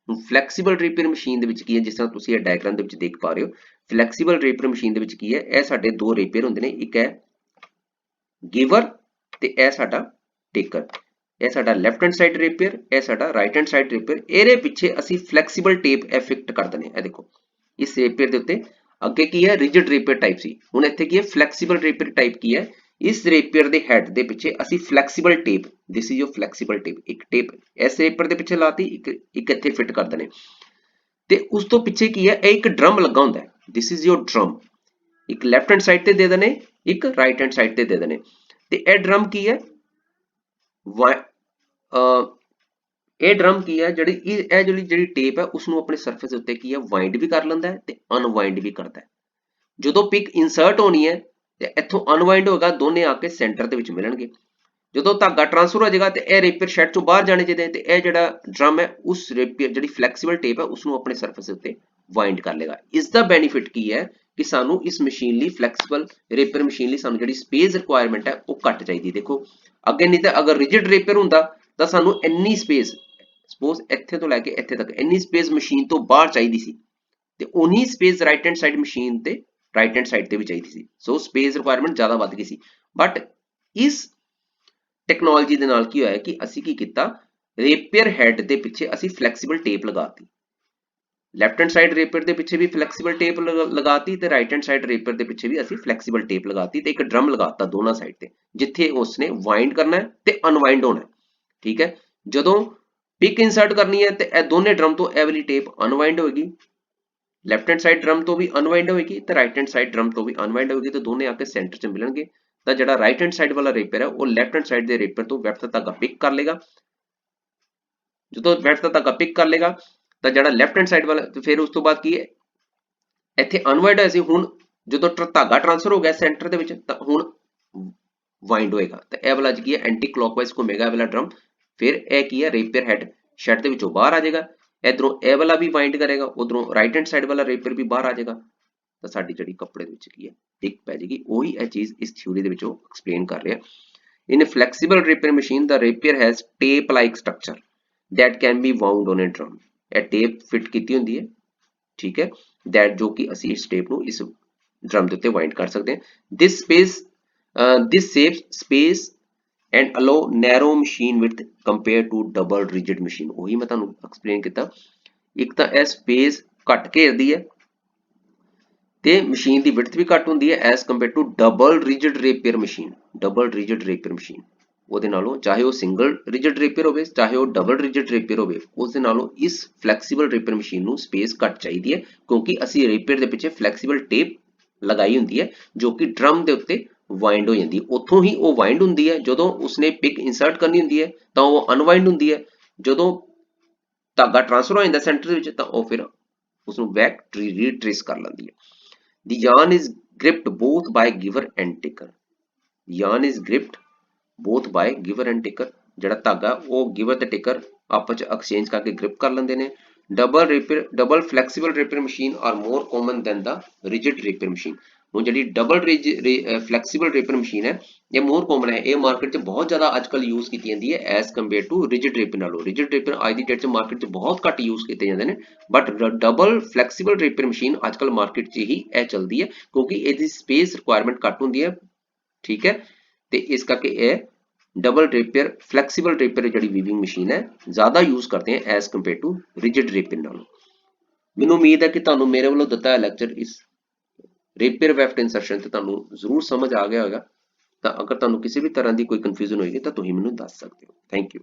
Flexible rapier machine ਦੇ ਵਿੱਚ ਕੀ ਹੈ, ਜਿਸ ਤਰ੍ਹਾਂ ਤੁਸੀਂ ਇਹ ਡਾਇਗਰਾਮ ਦੇ ਵਿੱਚ ਦੇਖ ਪਾ ਰਹੇ ਹੋ, ਫਲੈਕਸੀਬਲ ਰੇਪੀਅਰ ਮਸ਼ੀਨ ਦੇ ਵਿੱਚ ਕੀ ਹੈ, ਇਹ ਸਾਡੇ ਦੋ ਰੇਪੀਅਰ ਹੁੰਦੇ ਨੇ, ਇੱਕ ਹੈ ਗਿਵਰ ਤੇ ਇਹ ਸਾਡਾ ਟੇਕਰ। ਇਹ ਸਾਡਾ ਲੈਫਟ ਹੈਂਡ ਸਾਈਡ ਰੇਪੀਅਰ, ਇਹ ਸਾਡਾ ਰਾਈਟ ਹੈਂਡ ਸਾਈਡ ਰੇਪੀਅਰ। ਇਹਦੇ ਪਿੱਛੇ ਅਸੀਂ ਫਲੈਕਸੀਬਲ ਟੇਪ ਫਿਕਟ ਕਰ ਦਿੰਦੇ ਹਾਂ। ਇਹ ਦੇਖੋ ਇਸ ਰੇਪੀਅਰ ਦੇ ਉੱਤੇ ਅੱਗੇ ਕੀ ਹੈ ਰਿਜਿਡ ਰੇਪੀਅਰ ਟਾਈਪ ਸੀ, ਹੁਣ ਇੱਥੇ ਕੀ ਹੈ ਫਲੈਕਸੀਬਲ ਰੇਪੀਅਰ ਟਾਈਪ। ਕੀ ਹੈ ਇਸ ਰੇਪੀਅਰ ਦੇ ਹੈਡ ਦੇ ਪਿੱਛੇ ਅਸੀਂ flexible tape, this is your flexible tape, ਇੱਕ ਟੇਪ ਇਸ ਰੇਪੀਅਰ ਦੇ ਪਿੱਛੇ ਲਾਤੀ, ਇੱਕ ਇੱਥੇ ਫਿੱਟ ਕਰ ਦਨੇ। ਤੇ ਉਸ ਤੋਂ ਪਿੱਛੇ ਕੀ ਹੈ, ਇਹ ਇੱਕ ਡਰਮ ਲੱਗਾ ਹੁੰਦਾ ਹੈ, ਦਿਸ ਇਜ਼ ਯੋਰ ਡਰਮ। ਇੱਕ ਲੈਫਟ ਹੈਂਡ ਸਾਈਡ ਤੇ ਦੇ ਦਨੇ, ਇੱਕ ਰਾਈਟ ਹੈਂਡ ਸਾਈਡ ਤੇ ਦੇ ਦਨੇ। ਤੇ ਇਹ ਡਰਮ ਕੀ ਹੈ, ਇਹ ਡਰਮ ਕੀ ਹੈ, ਜਿਹੜੀ ਟੇਪ ਹੈ ਉਸ ਨੂੰ ਆਪਣੇ ਸਰਫੇਸ ਉੱਤੇ ਕੀ ਹੈ ਵਾਈਂਡ ਵੀ ਕਰ ਲੈਂਦਾ ਹੈ ਤੇ ਅਨਵਾਈਂਡ ਵੀ ਕਰਦਾ ਹੈ। ਜਦੋਂ ਪਿਕ ਇਨਸਰਟ ਹੋਣੀ ਹੈ ਤੇ ਇੱਥੋਂ ਅਨਵਾਈਂਡ ਹੋਗਾ, ਦੋਨੇ ਆ ਕੇ ਸੈਂਟਰ ਦੇ ਵਿੱਚ ਮਿਲਣਗੇ। ਜਦੋਂ ਧਾਗਾ ਟ੍ਰਾਂਸਫਰ ਹੋ ਜਾਏਗਾ ਤੇ ਇਹ ਰੇਪੀਅਰ ਸ਼ੈਡ ਚੋਂ ਬਾਹਰ ਜਾਣੇ ਚਾਹੀਦੇ ਤੇ ਇਹ ਜਿਹੜਾ ਡਰਮ ਹੈ ਉਸ ਰੇਪੀਅਰ ਜਿਹੜੀ ਫਲੈਕਸੀਬਲ ਟੇਪ ਹੈ ਉਸ ਨੂੰ ਆਪਣੇ ਸਰਫੇਸ ਉੱਤੇ ਵਾਈਂਡ ਕਰ ਲੇਗਾ। ਇਸ ਦਾ ਬੈਨੀਫਿਟ ਕੀ ਹੈ ਕਿ ਸਾਨੂੰ ਇਸ ਮਸ਼ੀਨ ਲਈ ਫਲੈਕਸੀਬਲ ਰੇਪੀਅਰ ਮਸ਼ੀਨ ਲਈ ਸਾਨੂੰ ਜਿਹੜੀ ਸਪੇਸ ਰਿਕੁਆਇਰਮੈਂਟ ਹੈ ਉਹ ਘੱਟ ਚਾਹੀਦੀ। ਦੇਖੋ ਅੱਗੇ ਨਹੀਂ ਤਾਂ ਅਗਰ ਰਿਜਿਡ ਰੇਪੀਅਰ ਹੁੰਦਾ ਤਾਂ ਸਾਨੂੰ ਇੰਨੀ ਸਪੇਸ, ਸਪੋਜ਼ ਇੱਥੇ ਤੋਂ ਲੈ ਕੇ ਇੱਥੇ ਤੱਕ ਇੰਨੀ ਸਪੇਸ ਮਸ਼ੀਨ ਤੋਂ ਬਾਹਰ ਚਾਹੀਦੀ ਸੀ, ਤੇ ਉਨੀ space right hand side machine ਤੇ ਰਾਈਟ ਹੈਂਡ ਸਾਈਡ ਤੇ ਵੀ ਚਾਹੀਦੀ ਸੀ। ਸੋ ਸਪੇਸ ਰਿਕੁਆਇਰਮੈਂਟ ਜ਼ਿਆਦਾ ਵੱਧ ਗਈ ਸੀ। ਬਟ ਇਸ ਟੈਕਨੋਲੋਜੀ ਦੇ ਨਾਲ ਕੀ ਹੋਇਆ ਕਿ ਅਸੀਂ ਕੀ ਕੀਤਾ, ਰੇਪੀਅਰ ਹੈਡ ਦੇ ਪਿੱਛੇ ਅਸੀਂ ਫਲੈਕਸੀਬਲ ਟੇਪ ਲਗਾਤੀ। ਲੈਫਟ ਹੈਂਡ ਸਾਈਡ ਰੇਪੀਅਰ ਦੇ ਪਿੱਛੇ ਵੀ ਫਲੈਕਸੀਬਲ ਟੇਪ ਲਗਾਤੀ ਤੇ ਰਾਈਟ ਹੈਂਡ ਸਾਈਡ ਰੇਪੀਅਰ ਦੇ ਪਿੱਛੇ ਵੀ ਅਸੀਂ ਫਲੈਕਸੀਬਲ ਟੇਪ ਲਗਾਤੀ ਤੇ ਇੱਕ ਡਰਮ ਲਗਾਤਾ ਦੋਨਾਂ ਸਾਈਡ ਤੇ, ਜਿੱਥੇ ਉਸਨੇ ਵਾਈਂਡ ਕਰਨਾ ਹੈ ਤੇ ਅਨਵਾਈਂਡ ਹੋਣਾ ਹੈ। ਠੀਕ ਹੈ, ਜਦੋਂ ਪਿਕ ਇਨਸਰਟ ਕਰਨੀ ਹੈ ਤੇ ਇਹ ਦੋਨੇ ਡਰਮ ਤੋਂ ਇਹ ਵਾਲੀ ਟੇਪ ਅਨਵਾਈਂਡ ਹੋਏਗੀ, ਲੈਫਟ ਹੈਂਡ ਸਾਈਡ ਡਰਮ ਤੋਂ ਵੀ ਅਨਵਾਈਂਡ ਹੋਏਗੀ ਤੇ ਰਾਈਟ ਹੈਂਡ ਸਾਈਡ ਡਰਮ ਤੋਂ ਵੀ ਅਨਵਾਈਂਡ ਹੋਏਗੀ, ਤੇ ਦੋਨੇ ਆ ਕੇ ਸੈਂਟਰ 'ਚ ਮਿਲਣਗੇ। ਤਾਂ ਜਿਹੜਾ ਰਾਈਟ ਹੈਂਡ ਸਾਈਡ ਵਾਲਾ ਰੇਪੀਅਰ ਹੈ ਉਹ ਲੈਫਟ ਹੈਂਡ ਸਾਈਡ ਦੇ ਰੇਪੀਅਰ ਤੋਂ ਵੈਫਟ ਦਾ ਧਾਗਾ ਪਿਕ ਕਰ ਲੇਗਾ। ਜਦੋਂ ਵੈਫਟ ਦਾ ਧਾਗਾ ਪਿਕ ਕਰ ਲੇਗਾ ਤਾਂ ਜਿਹੜਾ ਲੈਫਟ ਹੈਂਡ ਸਾਈਡ ਵਾਲਾ, ਤੇ ਫਿਰ ਉਸ ਤੋਂ ਬਾਅਦ ਕੀ ਹੈ ਇੱਥੇ ਅਨਵਾਈਂਡ ਹੋਇਆ ਸੀ, ਹੁਣ ਜਦੋਂ ਧਾਗਾ ਟ੍ਰਾਂਸਫਰ ਹੋ ਗਿਆ ਸੈਂਟਰ ਦੇ ਵਿੱਚ ਤਾਂ ਹੁਣ ਵਾਈਂਡ ਹੋਏਗਾ। ਤਾਂ ਇਹ ਵਾਲਾ ਕੀ ਹੈ ਐਂਟੀ ਕਲੌਕਵਾਈਜ਼ ਘੁੰਮੇਗਾ ਇਹ ਵਾਲਾ ਡਰਮ, ਫਿਰ ਇਹ ਕੀ ਹੈ ਰੇਪੀਅਰ ਹੈਡ ਸ਼ੈਡ ਦੇ ਵਿੱਚੋਂ ਬਾਹਰ ਆ ਜਾਏਗਾ। ਇਧਰੋਂ ਇਹ ਵਾਲਾ ਵੀ ਵਾਈਂਡ ਕਰੇਗਾ, ਉਧਰੋਂ ਰਾਈਟ ਹੈਂਡ ਸਾਈਡ ਵਾਲਾ ਰੇਪੀਅਰ ਵੀ ਬਾਹਰ ਆ ਜਾਏਗਾ। ਤਾਂ ਸਾਡੀ ਜਿਹੜੀ ਕੱਪੜੇ ਦੇ ਵਿੱਚ ਕੀ ਹੈ ਟਿਕ ਪੈ ਜਾਏਗੀ। ਉਹੀ ਇਹ ਚੀਜ਼ ਇਸ ਥਿਊਰੀ ਦੇ ਵਿੱਚੋਂ ਐਕਸਪਲੇਨ ਕਰ ਰਿਹਾ। In flexible rapier machine the rapier has tape like structure that can be wound on a drum। ਇਹ ਟੇਪ ਫਿੱਟ ਕੀਤੀ ਹੁੰਦੀ ਹੈ, ਠੀਕ ਹੈ, that ਜੋ ਕਿ ਅਸੀਂ ਇਸ ਟੇਪ ਨੂੰ ਇਸ ਡਰਮ ਦੇ ਉੱਤੇ ਵਾਈਂਡ ਕਰ ਸਕਦੇ ਹਾਂ। this saves space and allow narrow machine width compared to double rigid machine। ਉਹੀ ਮੈਂ ਤੁਹਾਨੂੰ ਐਕਸਪਲੇਨ ਕੀਤਾ, ਇੱਕ ਤਾਂ ਇਹ ਸਪੇਸ ਘੱਟ ਘੇਰਦੀ ਹੈ ਤੇ ਮਸ਼ੀਨ ਦੀ ਵਿਡਥ ਵੀ ਘੱਟ ਹੁੰਦੀ ਹੈ as compare to double rigid rapier machine. Double rigid rapier machine ਉਹਦੇ ਨਾਲੋਂ, ਚਾਹੇ ਉਹ ਸਿੰਗਲ ਰਿਜਿਡ ਰੇਪੀਅਰ ਹੋਵੇ ਚਾਹੇ ਉਹ ਡਬਲ ਰਿਜਿਡ ਰੇਪੀਅਰ ਹੋਵੇ, ਉਸ ਦੇ ਨਾਲੋਂ ਇਸ ਫਲੈਕਸੀਬਲ ਰੇਪੀਅਰ ਮਸ਼ੀਨ ਨੂੰ ਸਪੇਸ ਘੱਟ ਚਾਹੀਦੀ ਹੈ, ਕਿਉਂਕਿ ਅਸੀਂ ਰੇਪੀਅਰ ਦੇ ਪਿੱਛੇ ਫਲੈਕਸੀਬਲ ਟੇਪ ਲਗਾਈ ਹੁੰਦੀ ਹੈ ਜੋ ਕਿ ਡਰਮ ਦੇ ਉੱਤੇ ਵਾਈਂਡ ਹੋ ਜਾਂਦੀ ਹੈ। ਉੱਥੋਂ ਹੀ ਉਹ ਵਾਈਂਡ ਹੁੰਦੀ ਹੈ, ਜਦੋਂ ਉਸਨੇ ਪਿਕ ਇਨਸਰਟ ਕਰਨੀ ਹੁੰਦੀ ਹੈ ਤਾਂ ਉਹ ਅਨਵਾਈਂਡ ਹੁੰਦੀ ਹੈ, ਜਦੋਂ ਧਾਗਾ ਟ੍ਰਾਂਸਫਰ ਹੋ ਜਾਂਦਾ ਸੈਂਟਰ ਦੇ ਵਿੱਚ ਤਾਂ ਉਹ ਫਿਰ ਉਸਨੂੰ ਬੈਕ ਰੀਟ੍ਰੇਸ ਕਰ ਲੈਂਦੀ ਹੈ। The yarn is gripped both by giver and taker। yarn is gripped both by giver and taker। ਜਿਹੜਾ ਧਾਗਾ ਉਹ ਗਿਵਰ ਤੇ ਟੇਕਰ ਆਪਸ ਚ ਐਕਸਚੇਂਜ ਕਰਕੇ ਗ੍ਰਿਪ ਕਰ ਲੈਂਦੇ ਨੇ। Double flexible rapier machine are more common than the rigid rapier machine. ਹੁਣ ਜਿਹੜੀ ਡਬਲ ਫਲੈਕਸੀਬਲ ਰੇਪੀਅਰ ਮਸ਼ੀਨ ਹੈ ਇਹ ਮੋਰ ਕਾਮਨ ਹੈ, ਇਹ ਮਾਰਕੀਟ 'ਚ ਬਹੁਤ ਜ਼ਿਆਦਾ ਅੱਜ ਕੱਲ੍ਹ ਯੂਜ਼ ਕੀਤੀ ਜਾਂਦੀ ਹੈ ਐਜ਼ ਕੰਪੇਅਰ ਟੂ ਰਿਜਿਡ ਰੇਪੀਅਰ ਨਾਲੋਂ। ਰਿਜਿਡ ਰੇਪੀਅਰ ਅੱਜ ਦੀ ਡੇਟ 'ਚ ਮਾਰਕੀਟ 'ਚ ਬਹੁਤ ਘੱਟ ਯੂਜ਼ ਕੀਤੇ ਜਾਂਦੇ ਨੇ, but double flexible rapier machine ਅੱਜ ਕੱਲ੍ਹ ਮਾਰਕੀਟ 'ਚ ਹੀ ਇਹ ਚੱਲਦੀ ਹੈ, ਕਿਉਂਕਿ ਇਹਦੀ ਸਪੇਸ ਰਿਕੁਆਇਰਮੈਂਟ ਘੱਟ ਹੁੰਦੀ ਹੈ। ਠੀਕ ਹੈ, ਤੇ ਇਸ ਕਰਕੇ ਇਹ ਡਬਲ ਰੇਪੀਅਰ ਫਲੈਕਸੀਬਲ ਰੇਪੀਅਰ ਜਿਹੜੀ ਵੀਵਿੰਗ ਮਸ਼ੀਨ ਹੈ ਜ਼ਿਆਦਾ ਯੂਜ਼ ਕਰਦੇ ਹੈ ਐਜ਼ ਕੰਪੇਅਰ ਟੂ ਰਿਜਿਡ ਰੇਪੀਅਰ ਨਾਲੋਂ। ਮੈਨੂੰ ਉਮੀਦ ਹੈ ਕਿ ਤੁਹਾਨੂੰ ਮੇਰੇ ਵੱਲੋਂ ਦਿੱਤਾ ਹੈ ਲੈਕਚਰ ਇਸ ਰੇਪੀਅਰ ਵੈਫਟ ਇੰਸਰਸ਼ਨ ਤੇ ਤੁਹਾਨੂੰ ਜ਼ਰੂਰ ਸਮਝ ਆ ਗਿਆ ਹੋਵੇਗਾ। ਤਾਂ ਅਗਰ ਤੁਹਾਨੂੰ ਕਿਸੇ ਵੀ ਤਰ੍ਹਾਂ ਦੀ ਕੋਈ ਕਨਫਿਊਜ਼ਨ ਹੋਏਗੀ ਤਾਂ ਤੁਸੀਂ ਮੈਨੂੰ ਦੱਸ ਸਕਦੇ ਹੋ। Thank you.